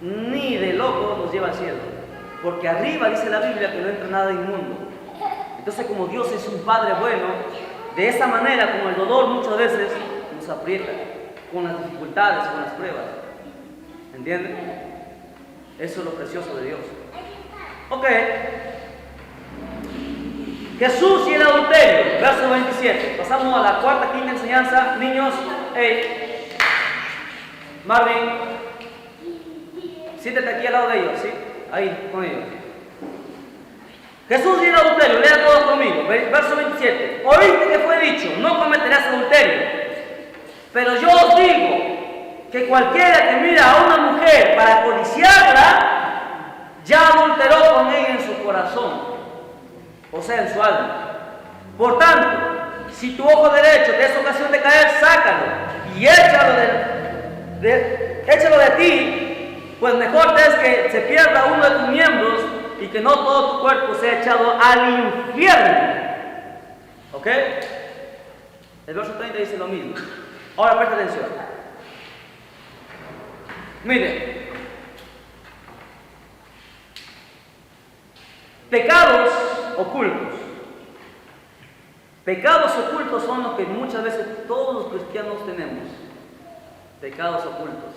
ni de loco nos lleva al cielo, porque arriba dice la Biblia que no entra nada inmundo. Entonces, como Dios es un Padre bueno, de esa manera, como el dolor muchas veces nos aprieta con las dificultades, con las pruebas. ¿Entienden? Eso es lo precioso de Dios. Ok. Jesús y el adulterio, verso 27. Pasamos a la cuarta, quinta enseñanza. Niños, hey, Marvin, siéntate aquí al lado de ellos, ¿sí? Ahí, con ellos. Jesús y el adulterio, lean todos conmigo. Verso 27. Oíste que fue dicho, no cometerás adulterio. Pero yo os digo que cualquiera que mira a una mujer para codiciarla, ya adulteró con ella en su corazón, o sea, en su alma. Por tanto, si tu ojo derecho te es ocasión de caer, sácalo y échalo de ti, pues mejor te es que se pierda uno de tus miembros y que no todo tu cuerpo sea echado al infierno. ¿Ok? El verso 30 dice lo mismo. Ahora presta atención. Mire, pecados ocultos. Pecados ocultos son los que muchas veces todos los cristianos tenemos. Pecados ocultos.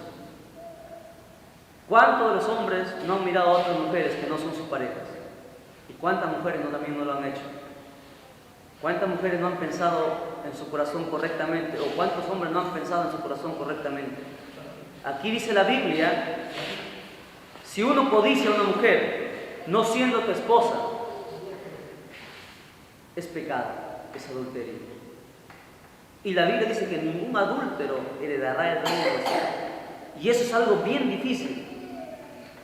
¿Cuántos de los hombres no han mirado a otras mujeres que no son sus parejas? ¿Y cuántas mujeres también no lo han hecho? ¿Cuántas mujeres no han pensado en su corazón correctamente? ¿O cuántos hombres no han pensado en su corazón correctamente? Aquí dice la Biblia, si uno codicia a una mujer, no siendo tu esposa, es pecado, es adulterio. Y la Biblia dice que ningún adúltero heredará el reino de los cielos. Y eso es algo bien difícil,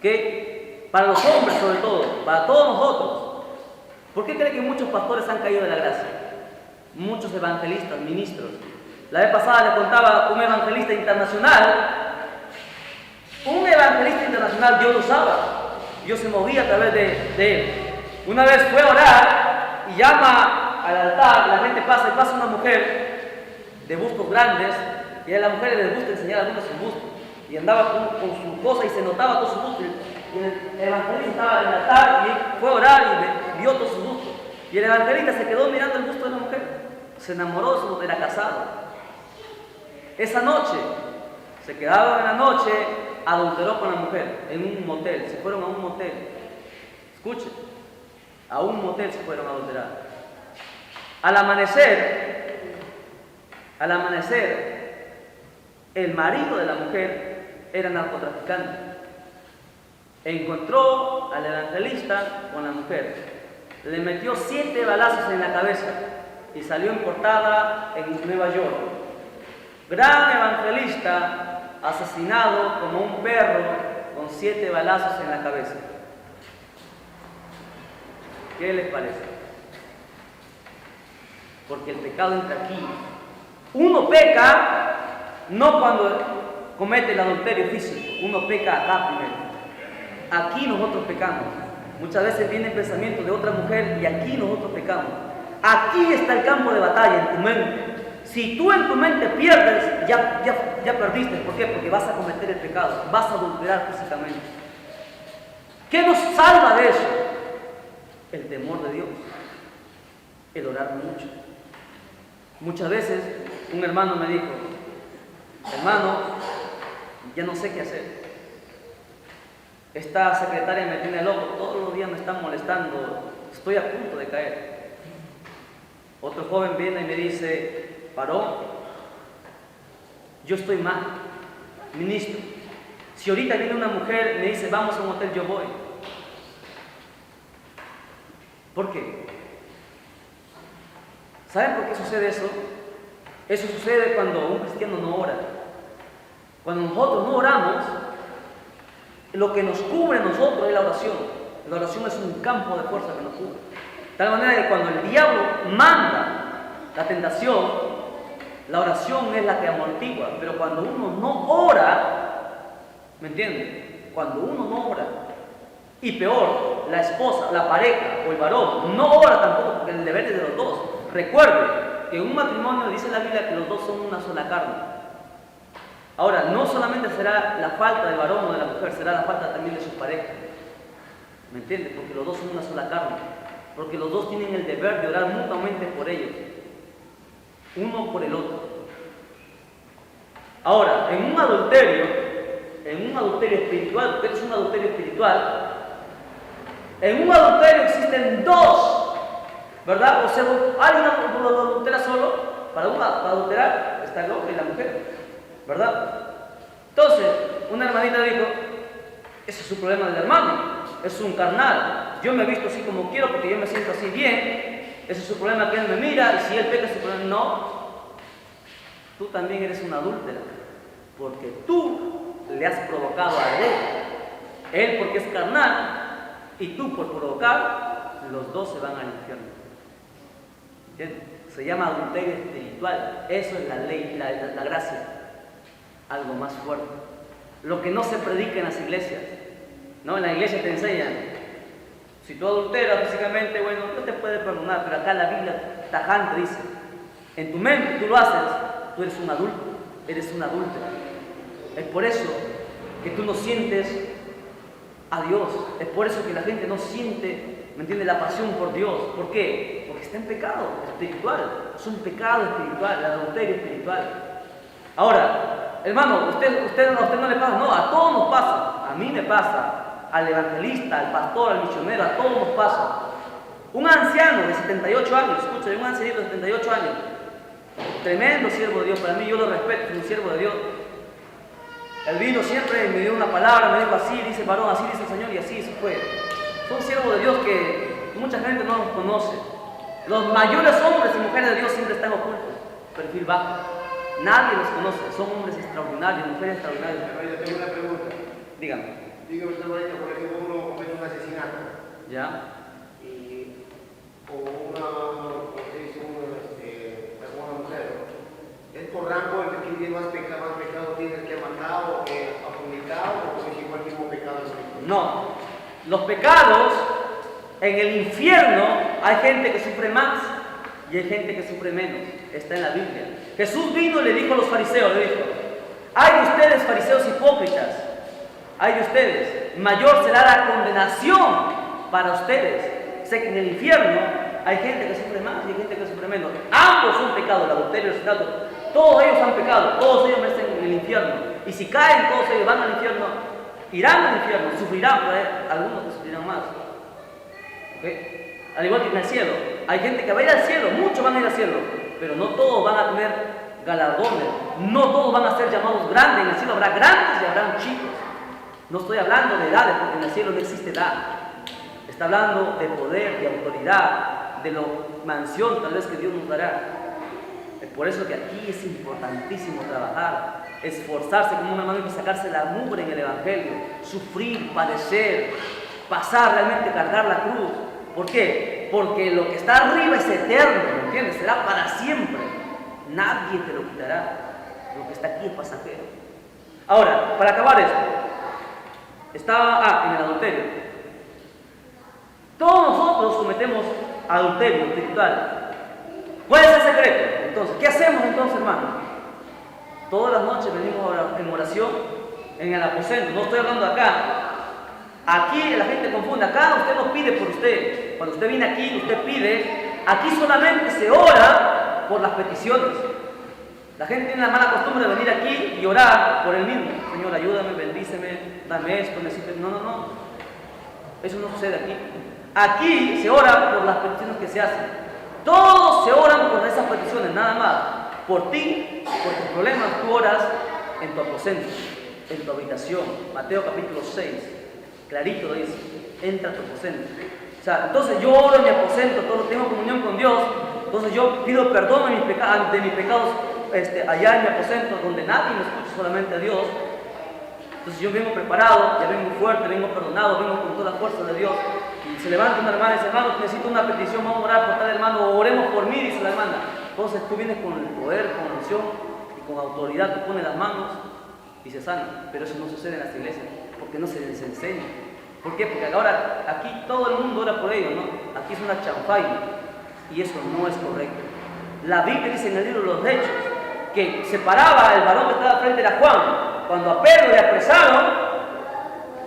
que para los hombres sobre todo, para todos nosotros. ¿Por qué cree que muchos pastores han caído de la gracia? Muchos evangelistas, ministros. La vez pasada le contaba a un evangelista internacional. Un evangelista internacional, Dios lo usaba. Dios se movía a través de él. Una vez fue a orar y llama al altar, la gente pasa y pasa una mujer de bustos grandes, y a las mujeres les gusta enseñar algunos sus bustos. Y andaba con su cosa y se notaba todo su busto. Y el evangelista estaba en el altar y fue a orar y vio todo su busto. Y el evangelista se quedó mirando el busto de la mujer. Se enamoró de su mujer, era casado. Esa noche, se quedaron en la noche, adulteró con la mujer en un motel. Se fueron a un motel. Escuchen, a un motel se fueron a adulterar. Al amanecer, el marido de la mujer era narcotraficante. Encontró al evangelista con la mujer le metió 7 balazos en la cabeza y salió en portada en Nueva York. Gran evangelista asesinado como un perro con 7 balazos en la cabeza. ¿Qué les parece? Porque el pecado entra aquí. Uno peca no cuando comete el adulterio físico, uno peca acá primero. Aquí nosotros pecamos. Muchas veces viene el pensamiento de otra mujer y aquí nosotros pecamos. Aquí está el campo de batalla, en tu mente. Si tú en tu mente pierdes, ya perdiste. ¿Por qué? Porque vas a cometer el pecado, vas a adulterar físicamente. ¿Qué nos salva de eso? El temor de Dios, el orar mucho. Muchas veces un hermano me dijo, hermano, ya no sé qué hacer. Esta secretaria me tiene loco, todos los días me están molestando, estoy a punto de caer. Otro joven viene y me dice, varón, yo estoy mal, ministro. Si ahorita viene una mujer y me dice, vamos a un hotel, yo voy. ¿Por qué? ¿Saben por qué sucede eso? Eso sucede cuando un cristiano no ora. Cuando nosotros no oramos, lo que nos cubre a nosotros es la oración. La oración es un campo de fuerza que nos cubre. De tal manera que cuando el diablo manda la tentación, la oración es la que amortigua. Pero cuando uno no ora, ¿me entienden? Cuando uno no ora, y peor, la esposa, la pareja o el varón no ora tampoco, porque el deber es de los dos. Recuerde que en un matrimonio dice la Biblia que los dos son una sola carne. Ahora, no solamente será la falta del varón o de la mujer, será la falta también de su pareja. ¿Me entiendes? Porque los dos son una sola carne. Porque los dos tienen el deber de orar mutuamente por ellos. Uno por el otro. Ahora, en un adulterio espiritual, porque es un adulterio espiritual, en un adulterio existen dos, ¿verdad? O sea, alguien adultera solo, para adulterar está el hombre y la mujer, ¿verdad? Entonces, una hermanita dijo, ese es su problema del hermano, es un carnal, yo me he visto así como quiero porque yo me siento así bien, ese es su problema que él me mira, y si él peca es su problema. No, tú también eres una adúltera, porque tú le has provocado a él porque es carnal, y tú por provocar, los dos se van al infierno. ¿Entiendes? Se llama adulterio espiritual. Eso es la ley, la gracia. Algo más fuerte. Lo que no se predica en las iglesias. ¿No? En la iglesia te enseñan, si tú adulteras físicamente, bueno, no te puede perdonar, pero acá la Biblia tajante dice, en tu mente tú lo haces, tú eres un adulto, eres una adúltera. Es por eso que tú no sientes a Dios. Es por eso que la gente no siente, ¿me entiende?, la pasión por Dios. ¿Por qué? Porque está en pecado espiritual. Es un pecado espiritual, el adulterio espiritual. Ahora, hermano, a usted no le pasa, no, a todos nos pasa. A mí me pasa, al evangelista, al pastor, al misionero, a todos nos pasa. Un anciano de 78 años, escucha, un ancianito de 78 años, tremendo siervo de Dios, para mí yo lo respeto, es un siervo de Dios. Él vino siempre, me dio una palabra, me dijo así, dice varón, así dice el Señor, y así eso fue. Son siervos de Dios que mucha gente no los conoce. Los mayores hombres y mujeres de Dios siempre están ocultos, perfil bajo. Nadie los conoce, son hombres extraordinarios, mujeres extraordinarias. Pero yo tengo una pregunta. Dígame. Dígame usted, hermanito, por ejemplo, uno comete un asesinato. ¿Ya? Y o una mujer. ¿Es por rango el que tiene más pecado tiene el que ha matado o que ha fornicado o es igual tipo pecado? No. Los pecados, en el infierno hay gente que sufre más y hay gente que sufre menos. Está en la Biblia. Jesús vino y le dijo a los fariseos, le dijo, hay de ustedes fariseos hipócritas, hay de ustedes, mayor será la condenación para ustedes. Sé que en el infierno hay gente que sufre más y hay gente que sufre menos. Ambos son pecados, el adulterio y el asesinato. Todos ellos han pecado, todos ellos merecen en el infierno. Y si caen, todos ellos van al infierno, irán al infierno, sufrirán, pero hay algunos que sufrirán más. ¿Okay? Al igual que en el cielo, hay gente que va a ir al cielo, muchos van a ir al cielo, pero no todos van a tener galardones, no todos van a ser llamados grandes. En el cielo habrá grandes y habrá chicos. No estoy hablando de edades, porque en el cielo no existe edad. Está hablando de poder, de autoridad, de la mansión tal vez que Dios nos dará. Es por eso que aquí es importantísimo trabajar, esforzarse como un hermano y sacarse la mugre en el Evangelio, sufrir, padecer, pasar realmente, cargar la cruz. ¿Por qué? Porque lo que está arriba es eterno, ¿me entiendes? Será para siempre. Nadie te lo quitará. Lo que está aquí es pasajero. Ahora, para acabar esto, estaba en el adulterio. Todos nosotros cometemos adulterio espiritual. ¿Cuál es el secreto? Entonces, ¿qué hacemos entonces, hermano? Todas las noches venimos en oración en el aposento. No estoy hablando de acá. Aquí la gente confunde. Acá usted no pide por usted. Cuando usted viene aquí, usted pide. Aquí solamente se ora por las peticiones. La gente tiene la mala costumbre de venir aquí y orar por el mismo. Señor, ayúdame, bendíceme, dame esto, necesito. No. Eso no sucede aquí. Aquí se ora por las peticiones que se hacen. Todos se oran por esas peticiones, nada más. Por ti, por tus problemas, tú oras en tu aposento, en tu habitación. Mateo capítulo 6, clarito lo dice, entra a tu aposento. O sea, entonces yo oro en mi aposento, tengo comunión con Dios, entonces yo pido perdón de mis pecados allá en mi aposento, donde nadie me escucha, solamente a Dios. Entonces yo vengo preparado, ya vengo fuerte, vengo perdonado, vengo con toda la fuerza de Dios. Y se levanta una hermana y dice, hermano, necesito una petición, vamos a orar por tal hermano, o oremos por mí, dice la hermana. Entonces tú vienes con el poder, con la unción y con autoridad, tú pones las manos y se sana. Pero eso no sucede en las iglesias, porque no se les enseña. ¿Por qué? Porque ahora aquí todo el mundo ora por ellos, ¿no? Aquí es una chanfaina y eso no es correcto. La Biblia dice en el libro de los Hechos que se paraba el varón que estaba frente era Juan. Cuando a Pedro le apresaron,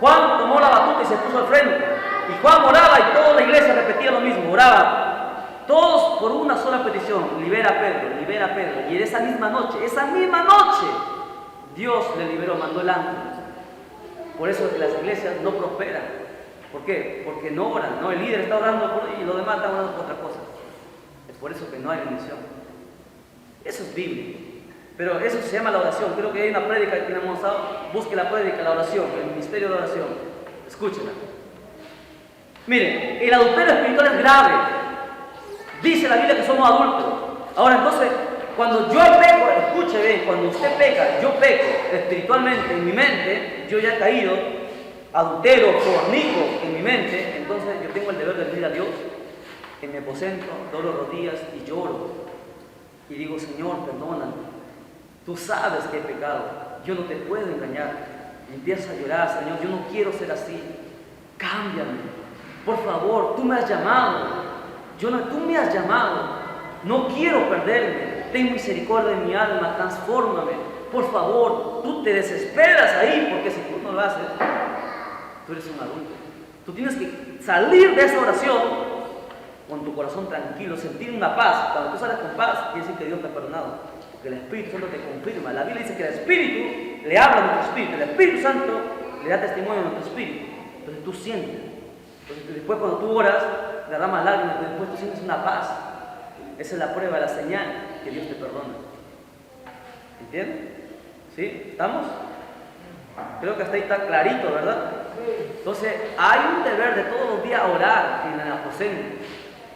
Juan tomó la batuta y se puso al frente. Y Juan oraba y toda la iglesia repetía lo mismo, oraba. Todos por una sola petición, libera a Pedro, libera a Pedro. Y en esa misma noche, Dios le liberó, mandó el ángel. Por eso es que las iglesias no prosperan. ¿Por qué? Porque no oran, ¿no? El líder está orando por y los demás están orando por otra cosa. Es por eso que no hay bendición. Eso es Biblia. Pero eso se llama la oración. Creo que hay una prédica que hemos dado. Busque la prédica, la oración, el ministerio de oración. Escúchela. Miren, el adulterio espiritual es grave. Dice la Biblia que somos adultos. Ahora entonces, cuando yo peco, escuche bien, cuando usted peca, yo peco espiritualmente en mi mente, yo ya he caído, adultero, fornico en mi mente, entonces yo tengo el deber de venir a Dios en mi aposento, doblo rodillas y lloro. Y digo, Señor, perdóname. Tú sabes que he pecado, yo no te puedo engañar. Y empiezo a llorar, Señor, yo no quiero ser así. Cámbiame. Por favor, tú me has llamado. Tú me has llamado. No quiero perderme. Ten misericordia de mi alma, transfórmame. Por favor, tú te desesperas ahí, porque si tú no lo haces, tú eres un adulto. Tú tienes que salir de esa oración con tu corazón tranquilo, sentir una paz. Cuando tú sales con paz, quiere decir que Dios te ha perdonado. Porque el Espíritu Santo te confirma. La Biblia dice que el Espíritu le habla a nuestro espíritu. El Espíritu Santo le da testimonio a nuestro espíritu. Entonces tú sientes. Entonces, después cuando tú oras, derramas lágrimas, después tú sientes una paz. Esa es la prueba, la señal que Dios te perdona. ¿Entiendes? ¿Sí? ¿Estamos? Creo que hasta ahí está clarito, ¿verdad? Entonces, hay un deber de todos los días orar en el aposento.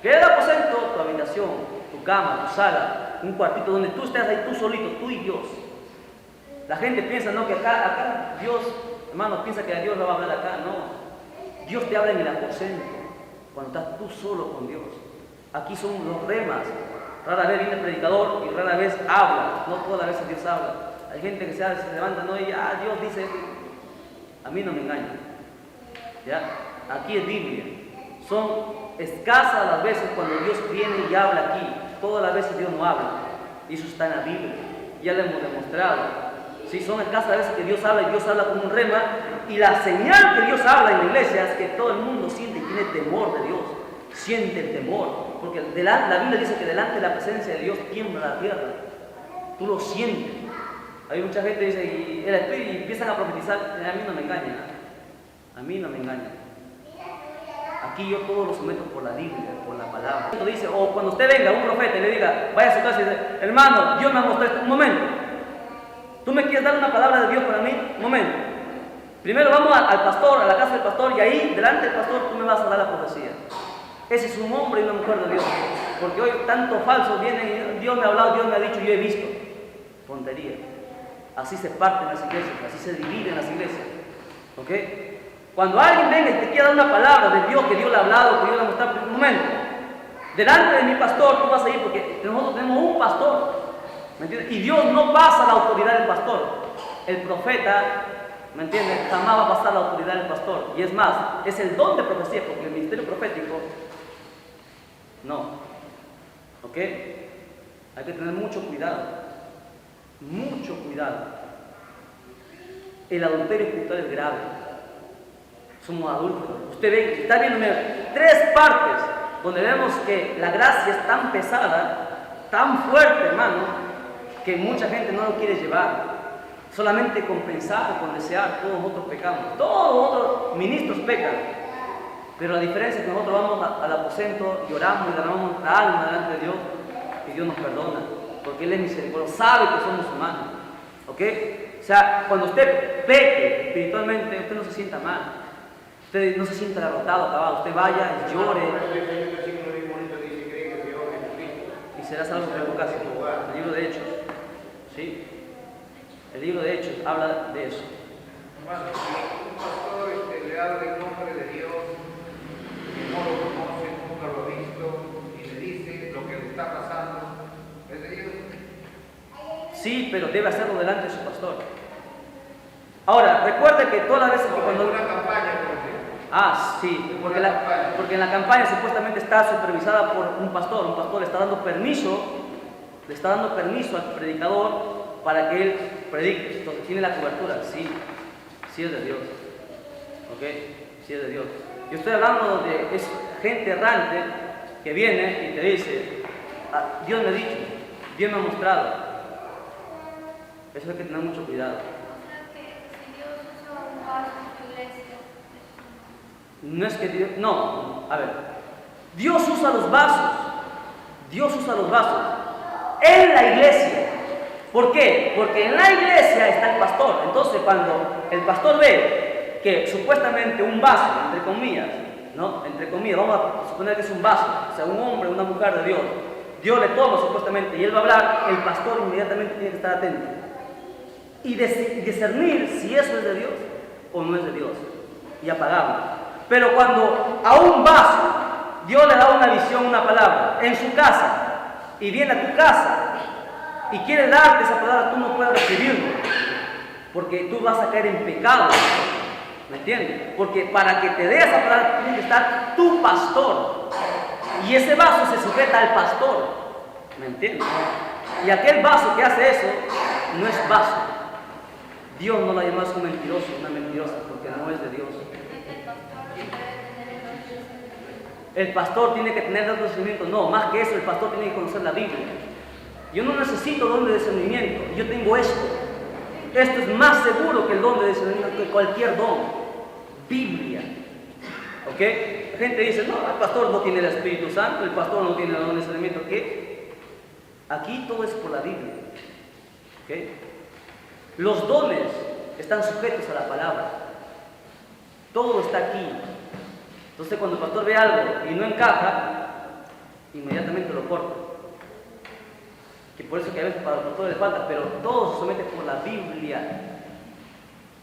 ¿Qué es el aposento? Tu habitación, tu cama, tu sala, un cuartito donde tú estés ahí tú solito, tú y Dios. La gente piensa, no, que acá Dios, hermano, piensa que a Dios no va a hablar acá, no. Dios te habla en el aposento, cuando estás tú solo con Dios. Aquí son los remas. Rara vez viene el predicador y rara vez habla. No todas las veces Dios habla. Hay gente que se levanta, no, y Dios dice esto. A mí no me engaña. ¿Ya? Aquí es Biblia. Son escasas las veces cuando Dios viene y habla aquí. Todas las veces Dios no habla. Y eso está en la Biblia. Ya lo hemos demostrado. Sí, son escasas las veces que Dios habla y Dios habla como un rema. Y la señal que Dios habla en la iglesia es que todo el mundo siente y tiene temor de Dios. Siente el temor. Porque la Biblia dice que delante de la presencia de Dios tiembla la tierra. Tú lo sientes. Hay mucha gente que dice, y el Espíritu, y empiezan a profetizar. A mí no me engañan. A mí no me engañan. Aquí yo todo lo someto por la Biblia, por la palabra. Dice, o cuando usted venga, un profeta, y le diga, vaya a su casa y dice, hermano, Dios me ha mostrado esto. Un momento. ¿Tú me quieres dar una palabra de Dios para mí? Un momento. Primero vamos al pastor, a la casa del pastor, y ahí, delante del pastor, tú me vas a dar la profecía. Ese es un hombre y una mujer de Dios. Porque hoy tanto falso vienen, Dios me ha hablado, Dios me ha dicho, yo he visto. Tontería. Así se parten las iglesias, así se dividen las iglesias. ¿Ok? Cuando alguien venga y te quiera dar una palabra de Dios, que Dios le ha hablado, que Dios le ha mostrado, por un momento, delante de mi pastor, tú vas a ir, porque nosotros tenemos un pastor, ¿me entiendes? Y Dios no pasa la autoridad del pastor. El profeta, ¿me entiendes? Jamás va a pasar la autoridad del pastor. Y es más, es el don de profecía, porque el ministerio profético, no. ¿Ok? Hay que tener mucho cuidado. Mucho cuidado. El adulterio espiritual es grave. Somos adultos. Usted ve, está viendo 3 partes donde vemos que la gracia es tan pesada, tan fuerte, hermano, que mucha gente no lo quiere llevar. Solamente con pensar o con desear, todos nosotros pecamos. Todos los otros ministros pecan. Pero la diferencia es que nosotros vamos al aposento, lloramos y ganamos nuestra alma delante de Dios, y Dios nos perdona, porque Él es misericordioso, sabe que somos humanos. ¿Ok? O sea, cuando usted peque espiritualmente, usted no se sienta mal. Usted no se sienta derrotado, acabado. Usted vaya y llore. Y será salvo por tu casa. El libro de Hechos. ¿Sí? El libro de Hechos habla de eso. Hermano, si un pastor le habla en nombre de Dios, que no lo conoce, nunca lo ha visto, y le dice lo que le está pasando, ¿es de Dios? Sí, pero debe hacerlo delante de su pastor. Ahora, recuerde que todas las veces que cuando... una campaña, por ejemplo. Sí, porque en la campaña supuestamente está supervisada por un pastor le está dando permiso al predicador para que él predique. Entonces, ¿tiene la cobertura? Sí es de Dios. ¿Ok? Sí es de Dios. Yo estoy hablando de gente errante que viene y te dice, Dios me ha dicho, Dios me ha mostrado. Eso hay que tener mucho cuidado. No es que Dios, no, a ver, Dios usa los vasos en la iglesia. ¿Por qué? Porque en la iglesia está el pastor. Entonces, cuando el pastor ve que supuestamente un vaso, entre comillas, vamos a suponer que es un vaso, o sea, un hombre, una mujer de Dios le toma supuestamente y él va a hablar, el pastor inmediatamente tiene que estar atento y discernir si eso es de Dios o no es de Dios y apagarlo. Pero cuando a un vaso Dios le da una visión, una palabra en su casa y viene a tu casa y quiere darte esa palabra, tú no puedes recibirlo porque tú vas a caer en pecado. ¿Me entiendes? Porque para que te dé esa palabra tiene que estar tu pastor y ese vaso se sujeta al pastor. ¿Me entiendes? Y aquel vaso que hace eso no es vaso. Dios no la llama un mentiroso, una mentirosa, porque no es de Dios. El pastor tiene que tener el discernimiento. No, más que eso, el pastor tiene que conocer la Biblia. Yo no necesito don de discernimiento, yo tengo esto. Esto es más seguro que el don de discernimiento, que cualquier don. Biblia. ¿Ok? La gente dice, no, el pastor no tiene el Espíritu Santo, el pastor no tiene el don de discernimiento. ¿Qué? Aquí todo es por la Biblia. ¿Ok? Los dones están sujetos a la palabra. Todo está aquí. Entonces cuando el pastor ve algo y no encaja, inmediatamente lo corta. Que por eso que a veces para el pastor le falta, pero todo se somete por la Biblia.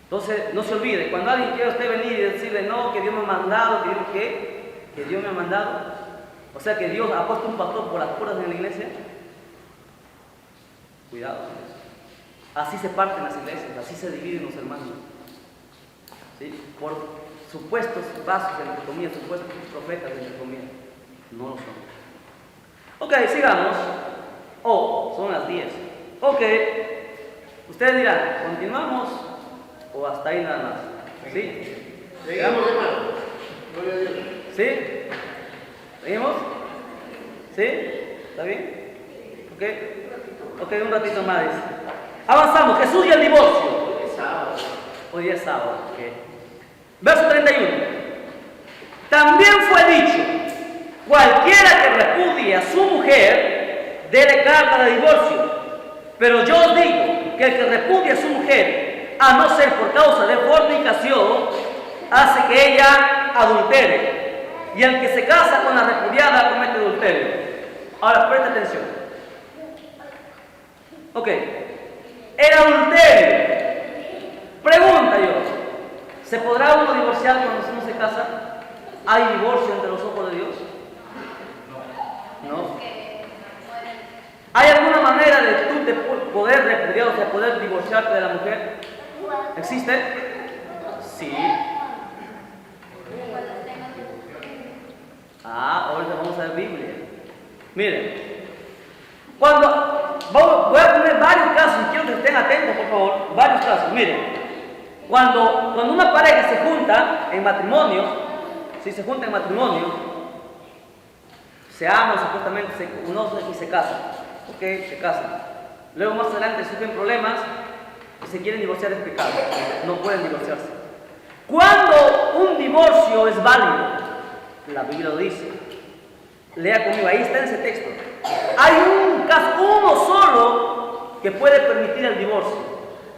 Entonces no se olvide, cuando alguien quiere usted venir y decirle, no, que Dios me ha mandado, que Dios, ¿qué? Que Dios me ha mandado. O sea que Dios ha puesto un pastor por las puertas de la iglesia. Cuidado con eso. Así se parten las iglesias, así se dividen los hermanos. ¿Sí? Por supuestos vasos, entre comillas, supuestos profetas, entre comillas. No lo son. Ok, sigamos. Son las 10. Ok. Ustedes dirán, ¿continuamos o hasta ahí nada más? ¿Sí? Seguimos, hermano. Gloria a Dios. ¿Sí? ¿Seguimos? ¿Sí? ¿Está bien? Ok, un ratito más. Avanzamos. Jesús y el divorcio. Hoy es sábado. Okay. Verso 31. También fue dicho, cualquiera que repudie a su mujer, dele carta de divorcio. Pero yo os digo que el que repudie a su mujer a no ser por causa de fornicación, hace que ella adultere. Y el que se casa con la repudiada comete adulterio. Ahora, presta atención. Ok. El adulterio. Pregunta yo. ¿Se podrá uno divorciar cuando uno se casa? ¿Hay divorcio entre los ojos de Dios? No. ¿Hay alguna manera de tú de poder repudiar, o sea, poder divorciarte de la mujer? ¿Existe? Sí. Ahorita vamos a ver Biblia. Miren, voy a poner varios casos y quiero que estén atentos, por favor. Varios casos. Miren, cuando una pareja se junta en matrimonio, si se junta en matrimonio, se aman, supuestamente se conocen y se casan. Ok, se casan. Luego más adelante surgen problemas y se quieren divorciar, es pecado. No pueden divorciarse. Cuando un divorcio es válido, la Biblia lo dice. Lea conmigo, ahí está en ese texto. Hay un caso, uno solo, que puede permitir el divorcio.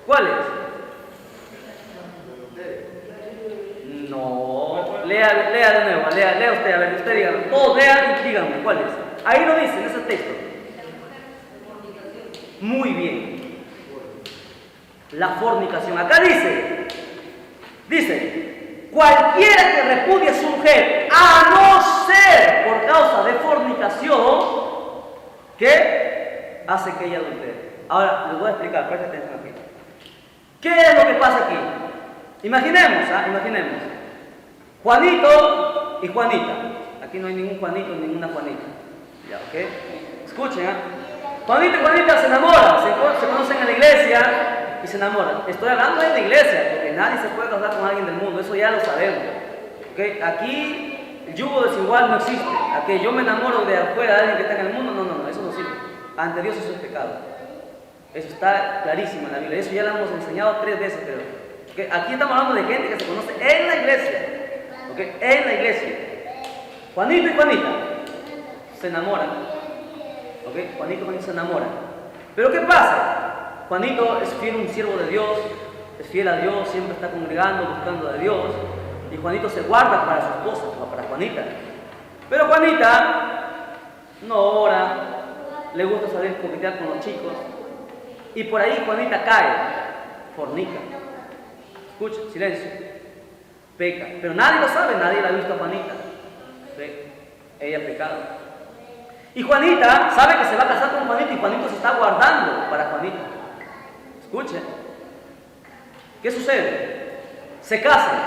¿Cuál es? No. Lea de nuevo, lea usted, a ver, usted diga. Todos lean y díganme, ¿cuál es? Ahí lo dice, en ese texto. Muy bien. La fornicación. Acá dice, cualquiera que repudie a su mujer, a no ser por causa de fornicación, ¿qué? Hace que ella adultere. Ahora, les voy a explicar, presta atención aquí. ¿Qué es lo que pasa aquí? Imaginemos. Juanito y Juanita. Aquí no hay ningún Juanito ni ninguna Juanita. Ya, ¿ok? Escuchen, Juanito y Juanita se enamoran, se conocen en la iglesia y se enamoran. Estoy hablando de la iglesia, porque nadie se puede casar con alguien del mundo, eso ya lo sabemos. ¿Okay? Aquí el yugo desigual no existe. Aquí yo me enamoro de afuera de alguien que está en el mundo, no, eso no sirve. Ante Dios eso es pecado. Eso está clarísimo en la Biblia, eso ya lo hemos enseñado 3 veces, creo. ¿Okay? Aquí estamos hablando de gente que se conoce en la iglesia. ¿Okay? En la iglesia. Juanito y Juanita se enamoran. ¿Okay? Juanito y Juanita se enamoran. Pero ¿qué pasa? Juanito es fiel, un siervo de Dios, es fiel a Dios, siempre está congregando, buscando a Dios. Y Juanito se guarda para su esposa, para Juanita. Pero Juanita no ora, le gusta salir a coquetear con los chicos. Y por ahí Juanita cae, fornica. Escucha, silencio. Peca. Pero nadie lo sabe, nadie la ha visto a Juanita. ¿Sí? Ella ha pecado. Y Juanita sabe que se va a casar con Juanito y Juanito se está guardando para Juanita. Escuchen. ¿Qué sucede? Se casan.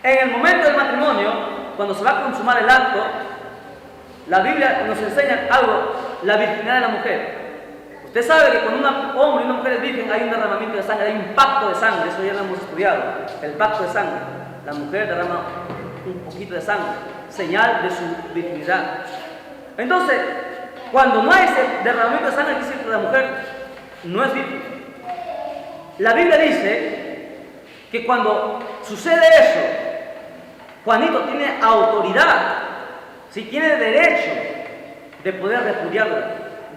En el momento del matrimonio, cuando se va a consumar el acto, la Biblia nos enseña algo, la virginidad de la mujer. Usted sabe que cuando un hombre y una mujer es virgen hay un derramamiento de sangre, hay un pacto de sangre, eso ya lo hemos estudiado, el pacto de sangre. La mujer derrama un poquito de sangre, señal de su virginidad. Entonces, cuando no hay ese derramamiento de sangre, quiere decir que la mujer no es virgen. La Biblia dice que cuando sucede eso, Juanito tiene autoridad, si tiene derecho de poder repudiarla.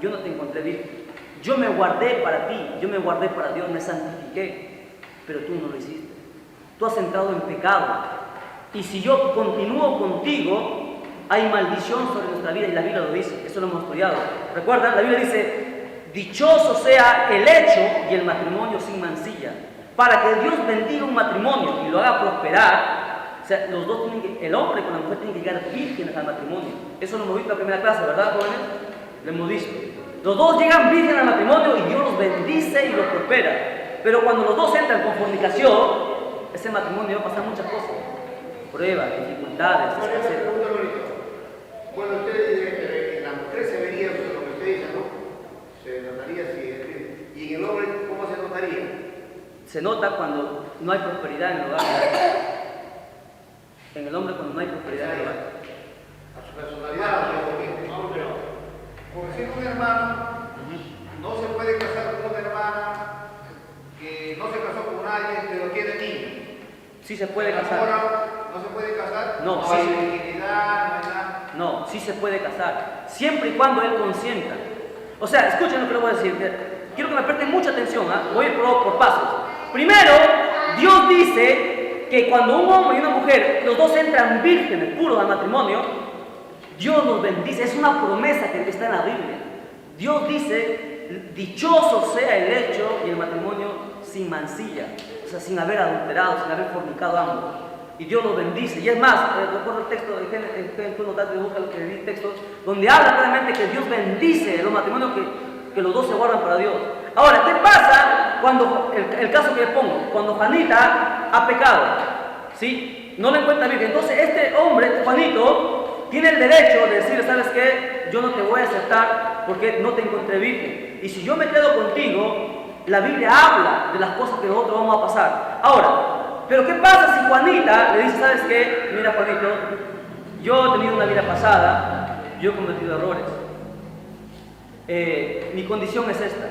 Yo no te encontré virgen. Yo me guardé para ti, yo me guardé para Dios, me santifiqué, pero tú no lo hiciste. Tú has entrado en pecado. Y si yo continúo contigo, hay maldición sobre nuestra vida y la Biblia lo dice, eso lo hemos estudiado. Recuerda, la Biblia dice, dichoso sea el hecho y el matrimonio sin mancilla. Para que Dios bendiga un matrimonio y lo haga prosperar, o sea, los dos tienen que, el hombre con la mujer tienen que llegar vírgenes al matrimonio. Eso lo hemos visto en la primera clase, ¿verdad, jóvenes? Lo hemos visto. Los dos llegan vírgenes al matrimonio y Dios los bendice y los prospera. Pero cuando los dos entran con fornicación, ese matrimonio va a pasar muchas cosas. Pruebas, dificultades, escasez. Cuando usted dice la mujer se vería, lo que usted dice, ¿no? Se notaría si es virgen. ¿Y en el hombre cómo se notaría? Se nota cuando no hay prosperidad en el hogar. En el hombre cuando no hay prosperidad en el hogar. A su personalidad, por decir un hermano, no se puede casar con una hermana que no se casó con nadie, pero tiene niños. Sí se puede casar. ¿No se puede casar? No, sí. No hay virginidad, no hay nada. No, sí se puede casar, siempre y cuando él consienta. O sea, escuchen lo que le voy a decir. Quiero que me presten mucha atención, voy a ir por pasos. Primero, Dios dice que cuando un hombre y una mujer, los dos entran vírgenes, puros al matrimonio, Dios los bendice. Es una promesa que está en la Biblia. Dios dice, dichoso sea el hecho y el matrimonio sin mancilla, o sea, sin haber adulterado, sin haber fornicado ambos. Y Dios los bendice. Y es más, recuerdo el texto de Génesis, busca lo que el texto, donde habla claramente que Dios bendice los matrimonios que los dos se guardan para Dios. Ahora, ¿qué pasa cuando, el caso que le pongo, cuando Juanita ha pecado? ¿Sí? No le encuentra virgen. Entonces este hombre, Juanito, tiene el derecho de decirle, ¿sabes qué? Yo no te voy a aceptar porque no te encontré virgen. Y si yo me quedo contigo, la Biblia habla de las cosas que nosotros vamos a pasar. Ahora, pero ¿qué pasa si Juanita le dice, ¿sabes qué? Mira, Juanito, yo he tenido una vida pasada, yo he cometido errores. Mi condición es esta.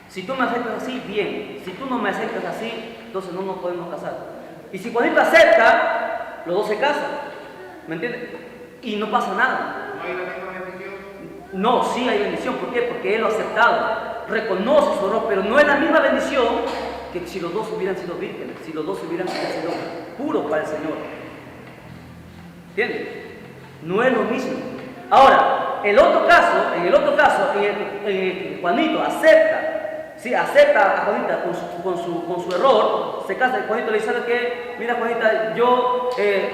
Si tú me aceptas así, bien. Si tú no me aceptas así, entonces no nos podemos casar. Y si Juanito acepta, los dos se casan. ¿Me entiendes? Y no pasa nada. ¿No hay la misma bendición? No, sí hay bendición. ¿Por qué? Porque él lo ha aceptado. Reconoce su error, pero no es la misma bendición que si los dos hubieran sido vírgenes, si los dos hubieran sido puros para el Señor. ¿Entiendes? No es lo mismo. Ahora, en el otro caso, en el que Juanito acepta, sí, acepta a Juanita con su error, se casa, Juanito le dice, ¿sabes qué? Mira, Juanita, yo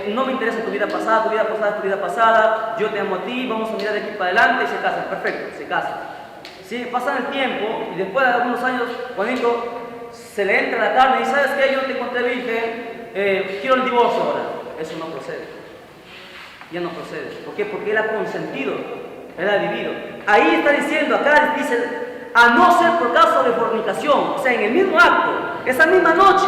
no me interesa tu vida pasada es tu vida pasada, yo te amo a ti, vamos a mirar de aquí para adelante, y se casan, perfecto, se casan. Sí, pasan el tiempo y después de algunos años, Juanito se le entra la carne y ¿sabes qué? Yo te encontré virgen, quiero el divorcio ahora. Eso no procede. Ya no procede. ¿Por qué? Porque él ha consentido, él ha vivido. Ahí está diciendo, acá dice, a no ser por causa de fornicación, o sea, en el mismo acto, esa misma noche,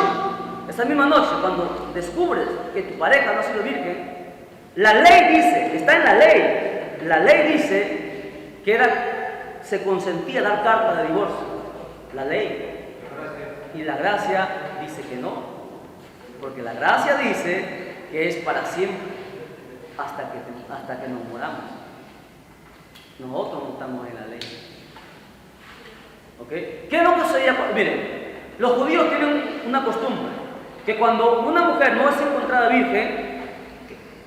cuando descubres que tu pareja no ha sido virgen, la ley dice, está en la ley dice que se consentía dar carta de divorcio. La ley. Y la gracia dice que no, porque la gracia dice que es para siempre, hasta que nos moramos. Nosotros no estamos en la ley. ¿Ok? ¿Qué es lo que se llama? Miren, los judíos tienen una costumbre, que cuando una mujer no es encontrada virgen,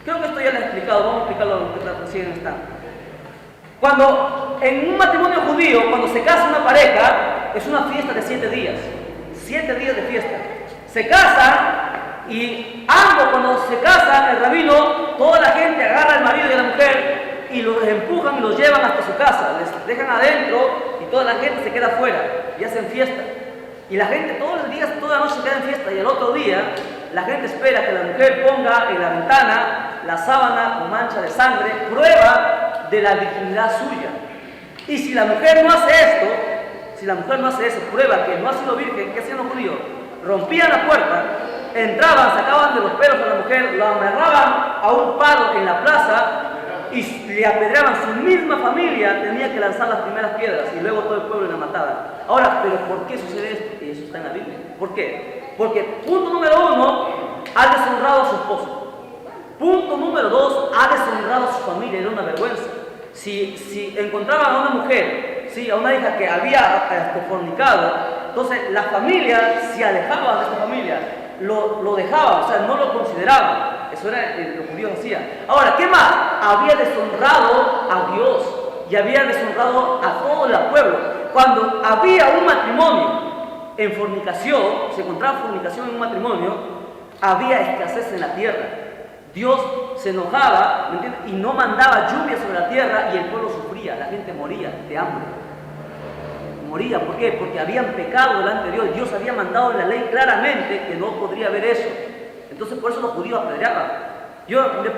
creo que esto ya lo he explicado, vamos a explicarlo lo que recién está. Cuando en un matrimonio judío, cuando se casa una pareja, es una fiesta de 7 días. 7 días de fiesta. Se casan y ambos cuando se casan, el rabino, toda la gente agarra al marido y a la mujer y los empujan y los llevan hasta su casa. Les dejan adentro y toda la gente se queda afuera y hacen fiesta. Y la gente todos los días, toda la noche se queda en fiesta y el otro día la gente espera que la mujer ponga en la ventana la sábana con mancha de sangre, prueba de la virginidad suya. Y si la mujer no hace esto, prueba que no ha sido virgen, ¿qué hacían los judíos? Rompían la puerta, entraban, sacaban de los pelos a la mujer, la amarraban a un palo en la plaza y le apedreaban. Su misma familia tenía que lanzar las primeras piedras y luego todo el pueblo la mataba. Ahora, ¿pero por qué sucede esto? Y eso está en la Biblia. ¿Por qué? Porque punto número 1, ha deshonrado a su esposo. Punto número 2, ha deshonrado a su familia, era una vergüenza. Si encontraban a una mujer, sí, a una hija que había fornicado, entonces la familia se alejaba de esta familia, lo dejaban, o sea, no lo consideraban. Eso era lo que los judíos hacían. Ahora, ¿qué más? Había deshonrado a Dios y había deshonrado a todo el pueblo. Cuando había un matrimonio en fornicación, se encontraba fornicación en un matrimonio, había escasez en la tierra. Dios se enojaba, ¿me entiendes? Y no mandaba lluvia sobre la tierra y el pueblo sufría, la gente moría de hambre. Moría, ¿por qué? Porque habían pecado delante de Dios. Dios había mandado en la ley claramente que no podría haber eso. Entonces por eso los judíos apedreaban.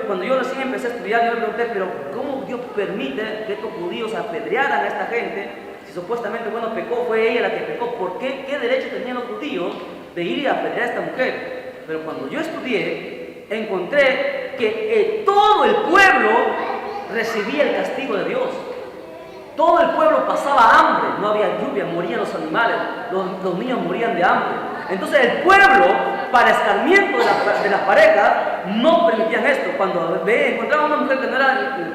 Cuando yo recién empecé a estudiar, yo me pregunté, pero ¿cómo Dios permite que estos judíos apedrearan a esta gente? Si supuestamente, bueno, pecó, fue ella la que pecó, ¿por qué? ¿Qué derecho tenían los judíos de ir a apedrear a esta mujer? Pero cuando yo estudié, encontré que todo el pueblo recibía el castigo de Dios. Todo el pueblo pasaba hambre, no había lluvia, morían los animales, los niños morían de hambre. Entonces el pueblo, para escarmiento de las parejas, no permitían esto. Cuando encontraban a una mujer que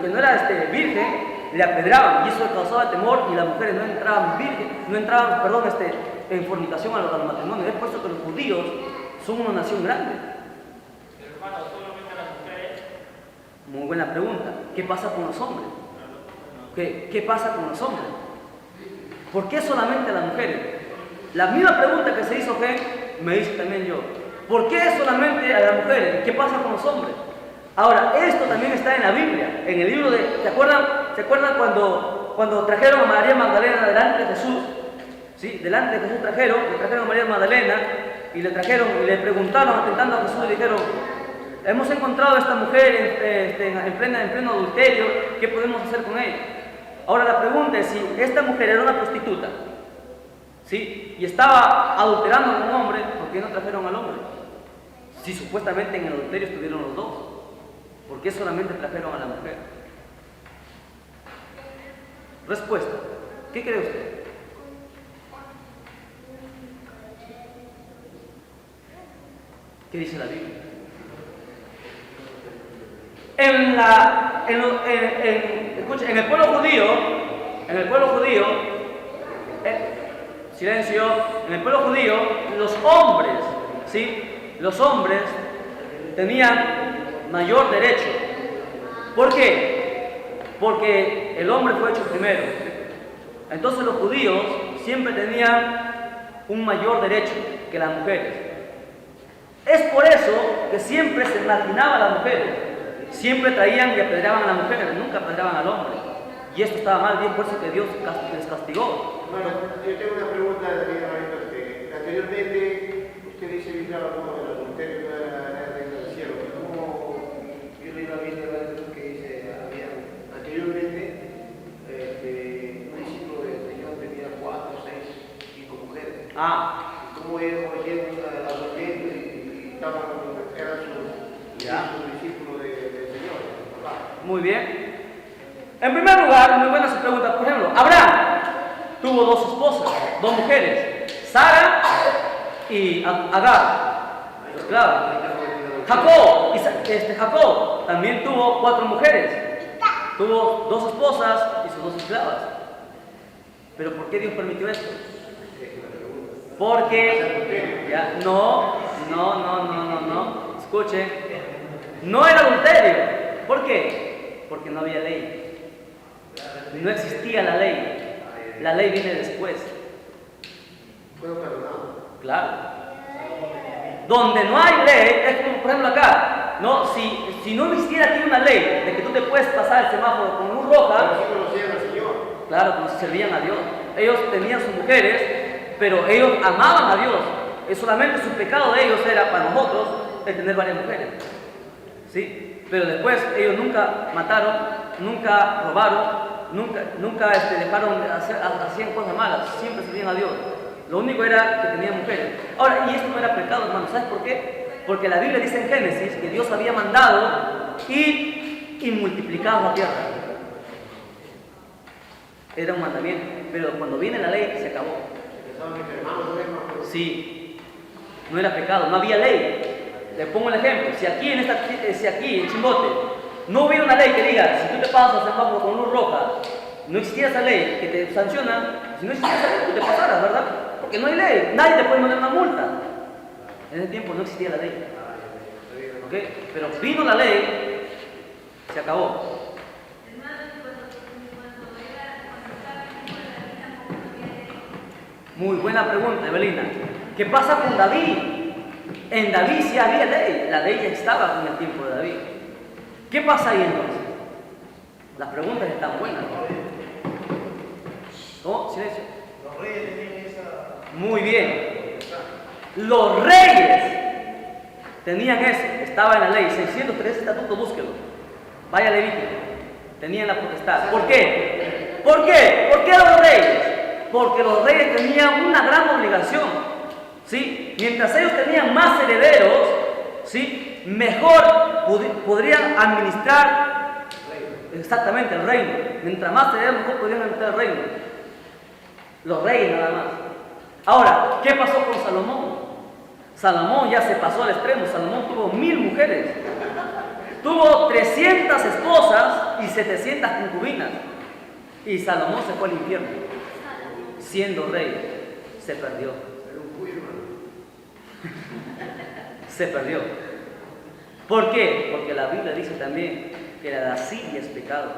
no era virgen, le apedreaban, y eso le causaba temor, y las mujeres no entraban en fornicación a los matrimonios. Es por eso que los judíos son una nación grande. Hermano, solamente las mujeres. Muy buena pregunta. ¿Qué pasa con los hombres? ¿Qué pasa con los hombres? ¿Por qué solamente las mujeres? La misma pregunta que se hizo que me hice también yo. ¿Por qué solamente a las mujeres? ¿Qué pasa con los hombres? Ahora, esto también está en la Biblia, en el libro de... ¿Se acuerdan cuando trajeron a María Magdalena delante de Jesús? ¿Sí? Delante de Jesús le trajeron a María Magdalena y le preguntaron, atentando a Jesús, y le dijeron: hemos encontrado a esta mujer en pleno adulterio, ¿qué podemos hacer con ella? Ahora la pregunta es, si esta mujer era una prostituta, ¿sí?, y estaba adulterando con un hombre, ¿por qué no trajeron al hombre? Si supuestamente en el adulterio estuvieron los dos, ¿por qué solamente trajeron a la mujer? Respuesta: ¿qué cree usted? ¿Qué dice la Biblia? Escuchen, en el pueblo judío, silencio, en el pueblo judío, los hombres, ¿sí?, los hombres tenían mayor derecho. ¿Por qué? Porque el hombre fue hecho primero. Entonces los judíos siempre tenían un mayor derecho que las mujeres. Es por eso que siempre se marginaba a las mujeres. Siempre traían y apedreaban a las mujeres, nunca apedreaban al hombre. Y esto estaba mal, bien por eso que Dios les castigó. Bueno, yo tengo una pregunta anteriormente. Usted dice que el adulterio no era del cielo. ¿Cómo yo leí la Biblia que dice, anteriormente un discípulo del Señor tenía 4, 6, 5 mujeres? ¿Cómo ellos oyeron adulterio y eran sus discípulos del Señor? Muy bien. En primer lugar, muy buena su pregunta. Por ejemplo, Abraham tuvo 2 esposas, 2 mujeres, Sara y Agar, esclava. Jacob también tuvo 4 mujeres, tuvo 2 esposas y sus 2 esclavas. Pero ¿por qué Dios permitió esto? Porque no, escuchen, no era adulterio. ¿Por qué? Porque no había ley. No existía la ley. La ley viene después. ¿Puedo perdonar? Claro. Donde no hay ley, es como por ejemplo acá, ¿no? Si no existiera aquí una ley de que tú te puedes pasar el semáforo con luz roja, claro, pues servían a Dios. Ellos tenían sus mujeres, pero ellos amaban a Dios. Solamente su pecado de ellos era para nosotros el tener varias mujeres. ¿Sí? Pero después ellos nunca mataron, nunca robaron, nunca hacían cosas malas, siempre servían a Dios. Lo único era que tenían mujeres. Ahora, y esto no era pecado, hermano. ¿Sabes por qué? Porque la Biblia dice en Génesis que Dios había mandado ir y multiplicar la tierra. Era un mandamiento, pero cuando viene la ley se acabó. Sí, no era pecado, no había ley. Le pongo el ejemplo: si aquí en Chimbote no hubiera una ley que diga, si tú te pasas el semáforo con luz roja, no existía esa ley que te sanciona, si no existía esa ley, tú te pasaras, ¿verdad? Porque no hay ley, nadie te puede poner una multa. En ese tiempo no existía la ley. ¿Ok? Pero vino la ley, se acabó. Muy buena pregunta, Evelina. ¿Qué pasa con David? En David sí había ley, la ley ya estaba en el tiempo de David. ¿Qué pasa ahí entonces? Las preguntas están buenas. ¿Cómo? Silencio. Los reyes tenían esa... Muy bien. Los reyes tenían eso, estaba en la ley. 603 estatuto, búsquelo. Vaya Levítico. Tenían la potestad. ¿Por qué? ¿Por qué? ¿Por qué los reyes? Porque los reyes tenían una gran obligación, ¿sí? Mientras ellos tenían más herederos, ¿sí?, mejor podrían administrar exactamente el reino. Mientras más herederos, mejor podrían administrar el reino. Los reyes nada más. Ahora, ¿qué pasó con Salomón? Salomón ya se pasó al extremo. Salomón tuvo 1000 mujeres. Tuvo 300 esposas y 700 concubinas. Y Salomón se fue al infierno. Siendo rey, se perdió. Se perdió. ¿Por qué? Porque la Biblia dice también que la lascivia es pecado.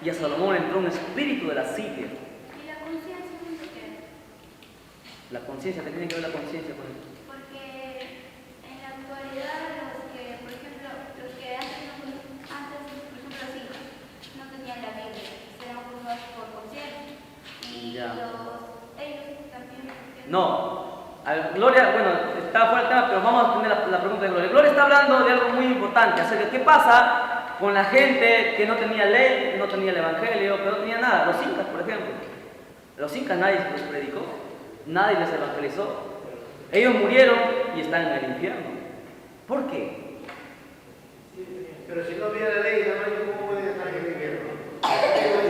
Y a Salomón entró un espíritu de lascivia. ¿Y la conciencia es qué? La conciencia, ¿qué tiene que ver la conciencia con eso? Porque en la actualidad los que, por ejemplo, los que antes, por ejemplo, los hijos, no tenían la Biblia, eran juzgados por conciencia. Y Ya. ellos también. No. A ver, Gloria, bueno, está fuera del tema, pero vamos a tener la pregunta de Gloria. Gloria está hablando de algo muy importante, acerca de qué pasa con la gente que no tenía ley, que no tenía el evangelio, que no tenía nada. Los incas, por ejemplo. Los incas nadie los predicó, nadie les evangelizó. Ellos murieron y están en el infierno. ¿Por qué? Pero si no hubiera la ley, ¿cómo puede estar en el infierno?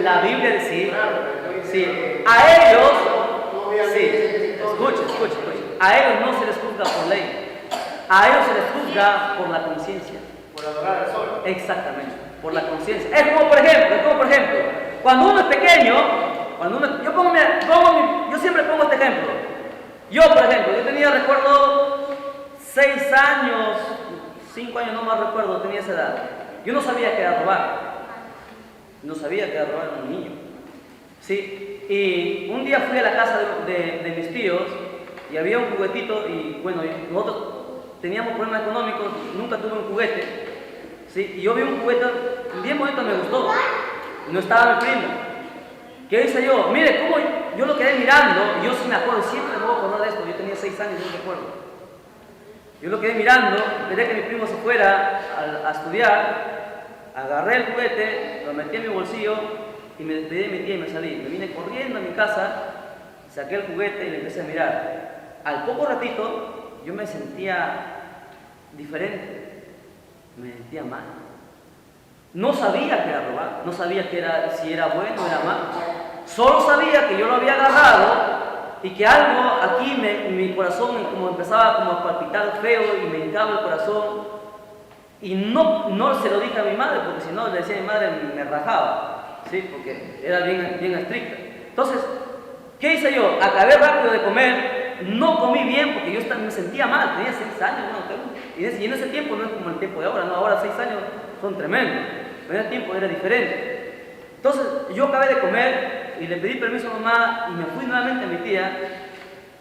La Biblia dice, Claro, sí, a ellos, no había sí, ley, escuche, a ellos no se les juzga por ley, a ellos se les juzga por la conciencia. por adorar al sol. Exactamente, por la conciencia. Es como por ejemplo, cuando uno es pequeño, yo siempre pongo este ejemplo. Yo, por ejemplo, yo tenía, recuerdo, 6 años, 5 años, no más recuerdo, tenía esa edad. Yo no sabía que era robar. No sabía que era robar a un niño. ¿Sí? Y un día fui a la casa de mis tíos y había un juguetito y bueno, nosotros teníamos problemas económicos, nunca tuve un juguete. ¿Sí? Y yo vi un juguete, bien bonito, me gustó. No estaba mi primo. ¿Qué hice yo? Mire, cómo yo lo quedé mirando, y yo sí me acuerdo, siempre me voy a acordar de esto, yo tenía 6 años, no recuerdo. Yo lo quedé mirando, esperé que mi primo se fuera a estudiar, agarré el juguete, lo metí en mi bolsillo y me despedí de mi tía y me salí. Me vine corriendo a mi casa, saqué el juguete y le empecé a mirar. Al poco ratito yo me sentía diferente, me sentía mal. No sabía que era robar, no sabía si era bueno o era malo. Solo sabía que yo lo había agarrado y que algo aquí mi corazón como empezaba como a palpitar feo y me hincaba el corazón. Y no se lo dije a mi madre, porque si no le decía a mi madre me rajaba, ¿sí? Porque era bien estricta. Entonces, ¿qué hice yo? Acabé rápido de comer, no comí bien porque yo me sentía mal, tenía 6 años, y en ese tiempo no es como el tiempo de ahora, no, ahora 6 años son tremendos, pero en ese tiempo era diferente. Entonces, yo acabé de comer y le pedí permiso a mamá y me fui nuevamente a mi tía,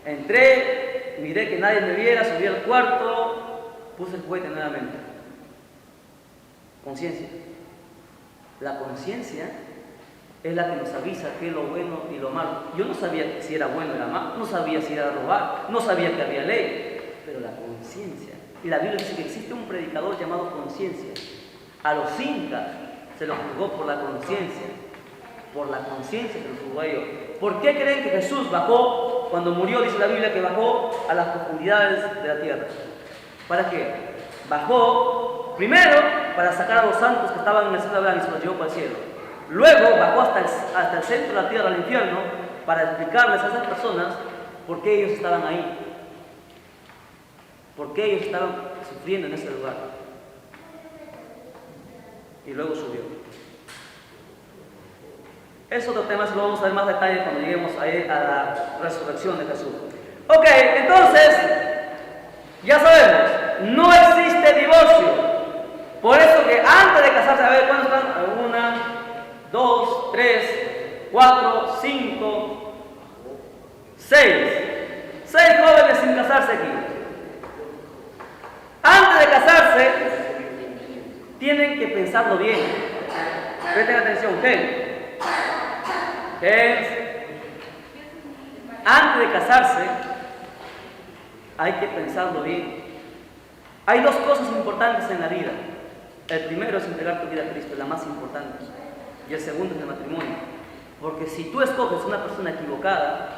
entré, miré que nadie me viera, subí al cuarto, puse el juguete nuevamente. Conciencia. La conciencia es la que nos avisa qué es lo bueno y lo malo. Yo no sabía si era bueno o era malo, no sabía si era robar, no sabía que había ley, pero la conciencia. Y la Biblia dice que existe un predicador llamado conciencia. A los incas se los juzgó por la conciencia. Por la conciencia se los juzgó a ellos. ¿Por qué creen que Jesús bajó, cuando murió, dice la Biblia, que bajó a las profundidades de la tierra? ¿Para qué? Bajó primero para sacar a los santos que estaban en el cielo y se los llevó para el cielo. Luego bajó hasta el centro de la tierra, al infierno, para explicarles a esas personas por qué ellos estaban ahí. Por qué ellos estaban sufriendo en ese lugar. Y luego subió. Es otro tema, eso lo vamos a ver más detalle cuando lleguemos a la resurrección de Jesús. Ok, entonces, ya sabemos, no existe divorcio. Por eso que antes de casarse, a ver, ¿cuántos están? 1, 2, 3, 4, 5, 6. 6 jóvenes sin casarse aquí. Antes de casarse, tienen que pensarlo bien. Presten atención, ¿qué? Antes de casarse, hay que pensarlo bien. Hay 2 cosas importantes en la vida. El primero es entregar tu vida a Cristo, es la más importante. Y el segundo es el matrimonio. Porque si tú escoges una persona equivocada,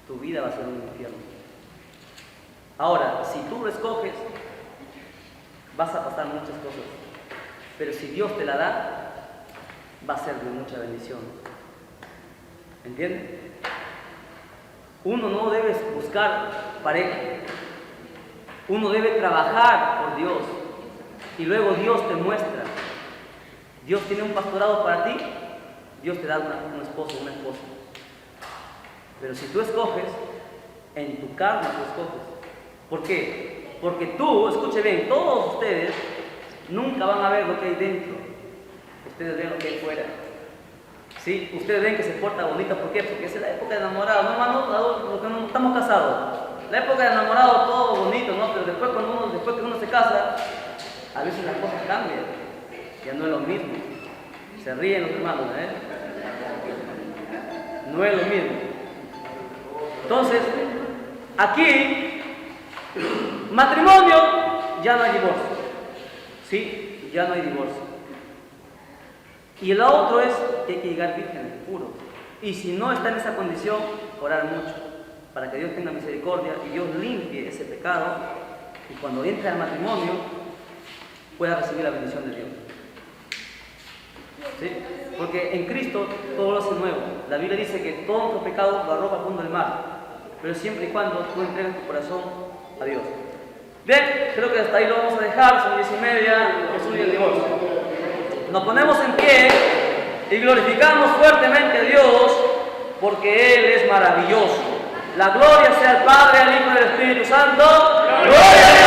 tu vida va a ser un infierno. Ahora, si tú lo escoges, vas a pasar muchas cosas. Pero si Dios te la da, va a ser de mucha bendición. ¿Entiendes? Uno no debe buscar pareja. Uno debe trabajar por Dios. Y luego Dios te muestra. Dios tiene un pastorado para ti. Dios te da un esposo, una esposa. Pero si tú escoges, en tu carne tú escoges. ¿Por qué? Porque tú, escuche bien, todos ustedes nunca van a ver lo que hay dentro. Ustedes ven lo que hay fuera. ¿Sí? Ustedes ven que se porta bonita. ¿Por qué? Porque es la época de enamorado. No, hermano, los que no estamos casados. La época de enamorado, todo bonito, ¿no? Pero después, después que uno se casa, a veces las cosas cambian. Ya no es lo mismo. Se ríen los hermanos, ¿eh? No es lo mismo. Entonces, aquí, matrimonio, ya no hay divorcio. ¿Sí? Ya no hay divorcio. Y el otro es que hay que llegar virgen, puro. Y si no está en esa condición, orar mucho, para que Dios tenga misericordia y Dios limpie ese pecado. Y cuando entre al matrimonio, pueda recibir la bendición de Dios. ¿Sí? Porque en Cristo todo lo hace nuevo. La Biblia dice que todo nuestro pecado lo arroja al fondo del mar, pero siempre y cuando tú entregues tu corazón a Dios. Bien, creo que hasta ahí lo vamos a dejar. Son 10:30, Jesús y el divorcio. Nos ponemos en pie y glorificamos fuertemente a Dios porque Él es maravilloso. La gloria sea al Padre, al Hijo y al Espíritu Santo. ¡Gloria a Dios!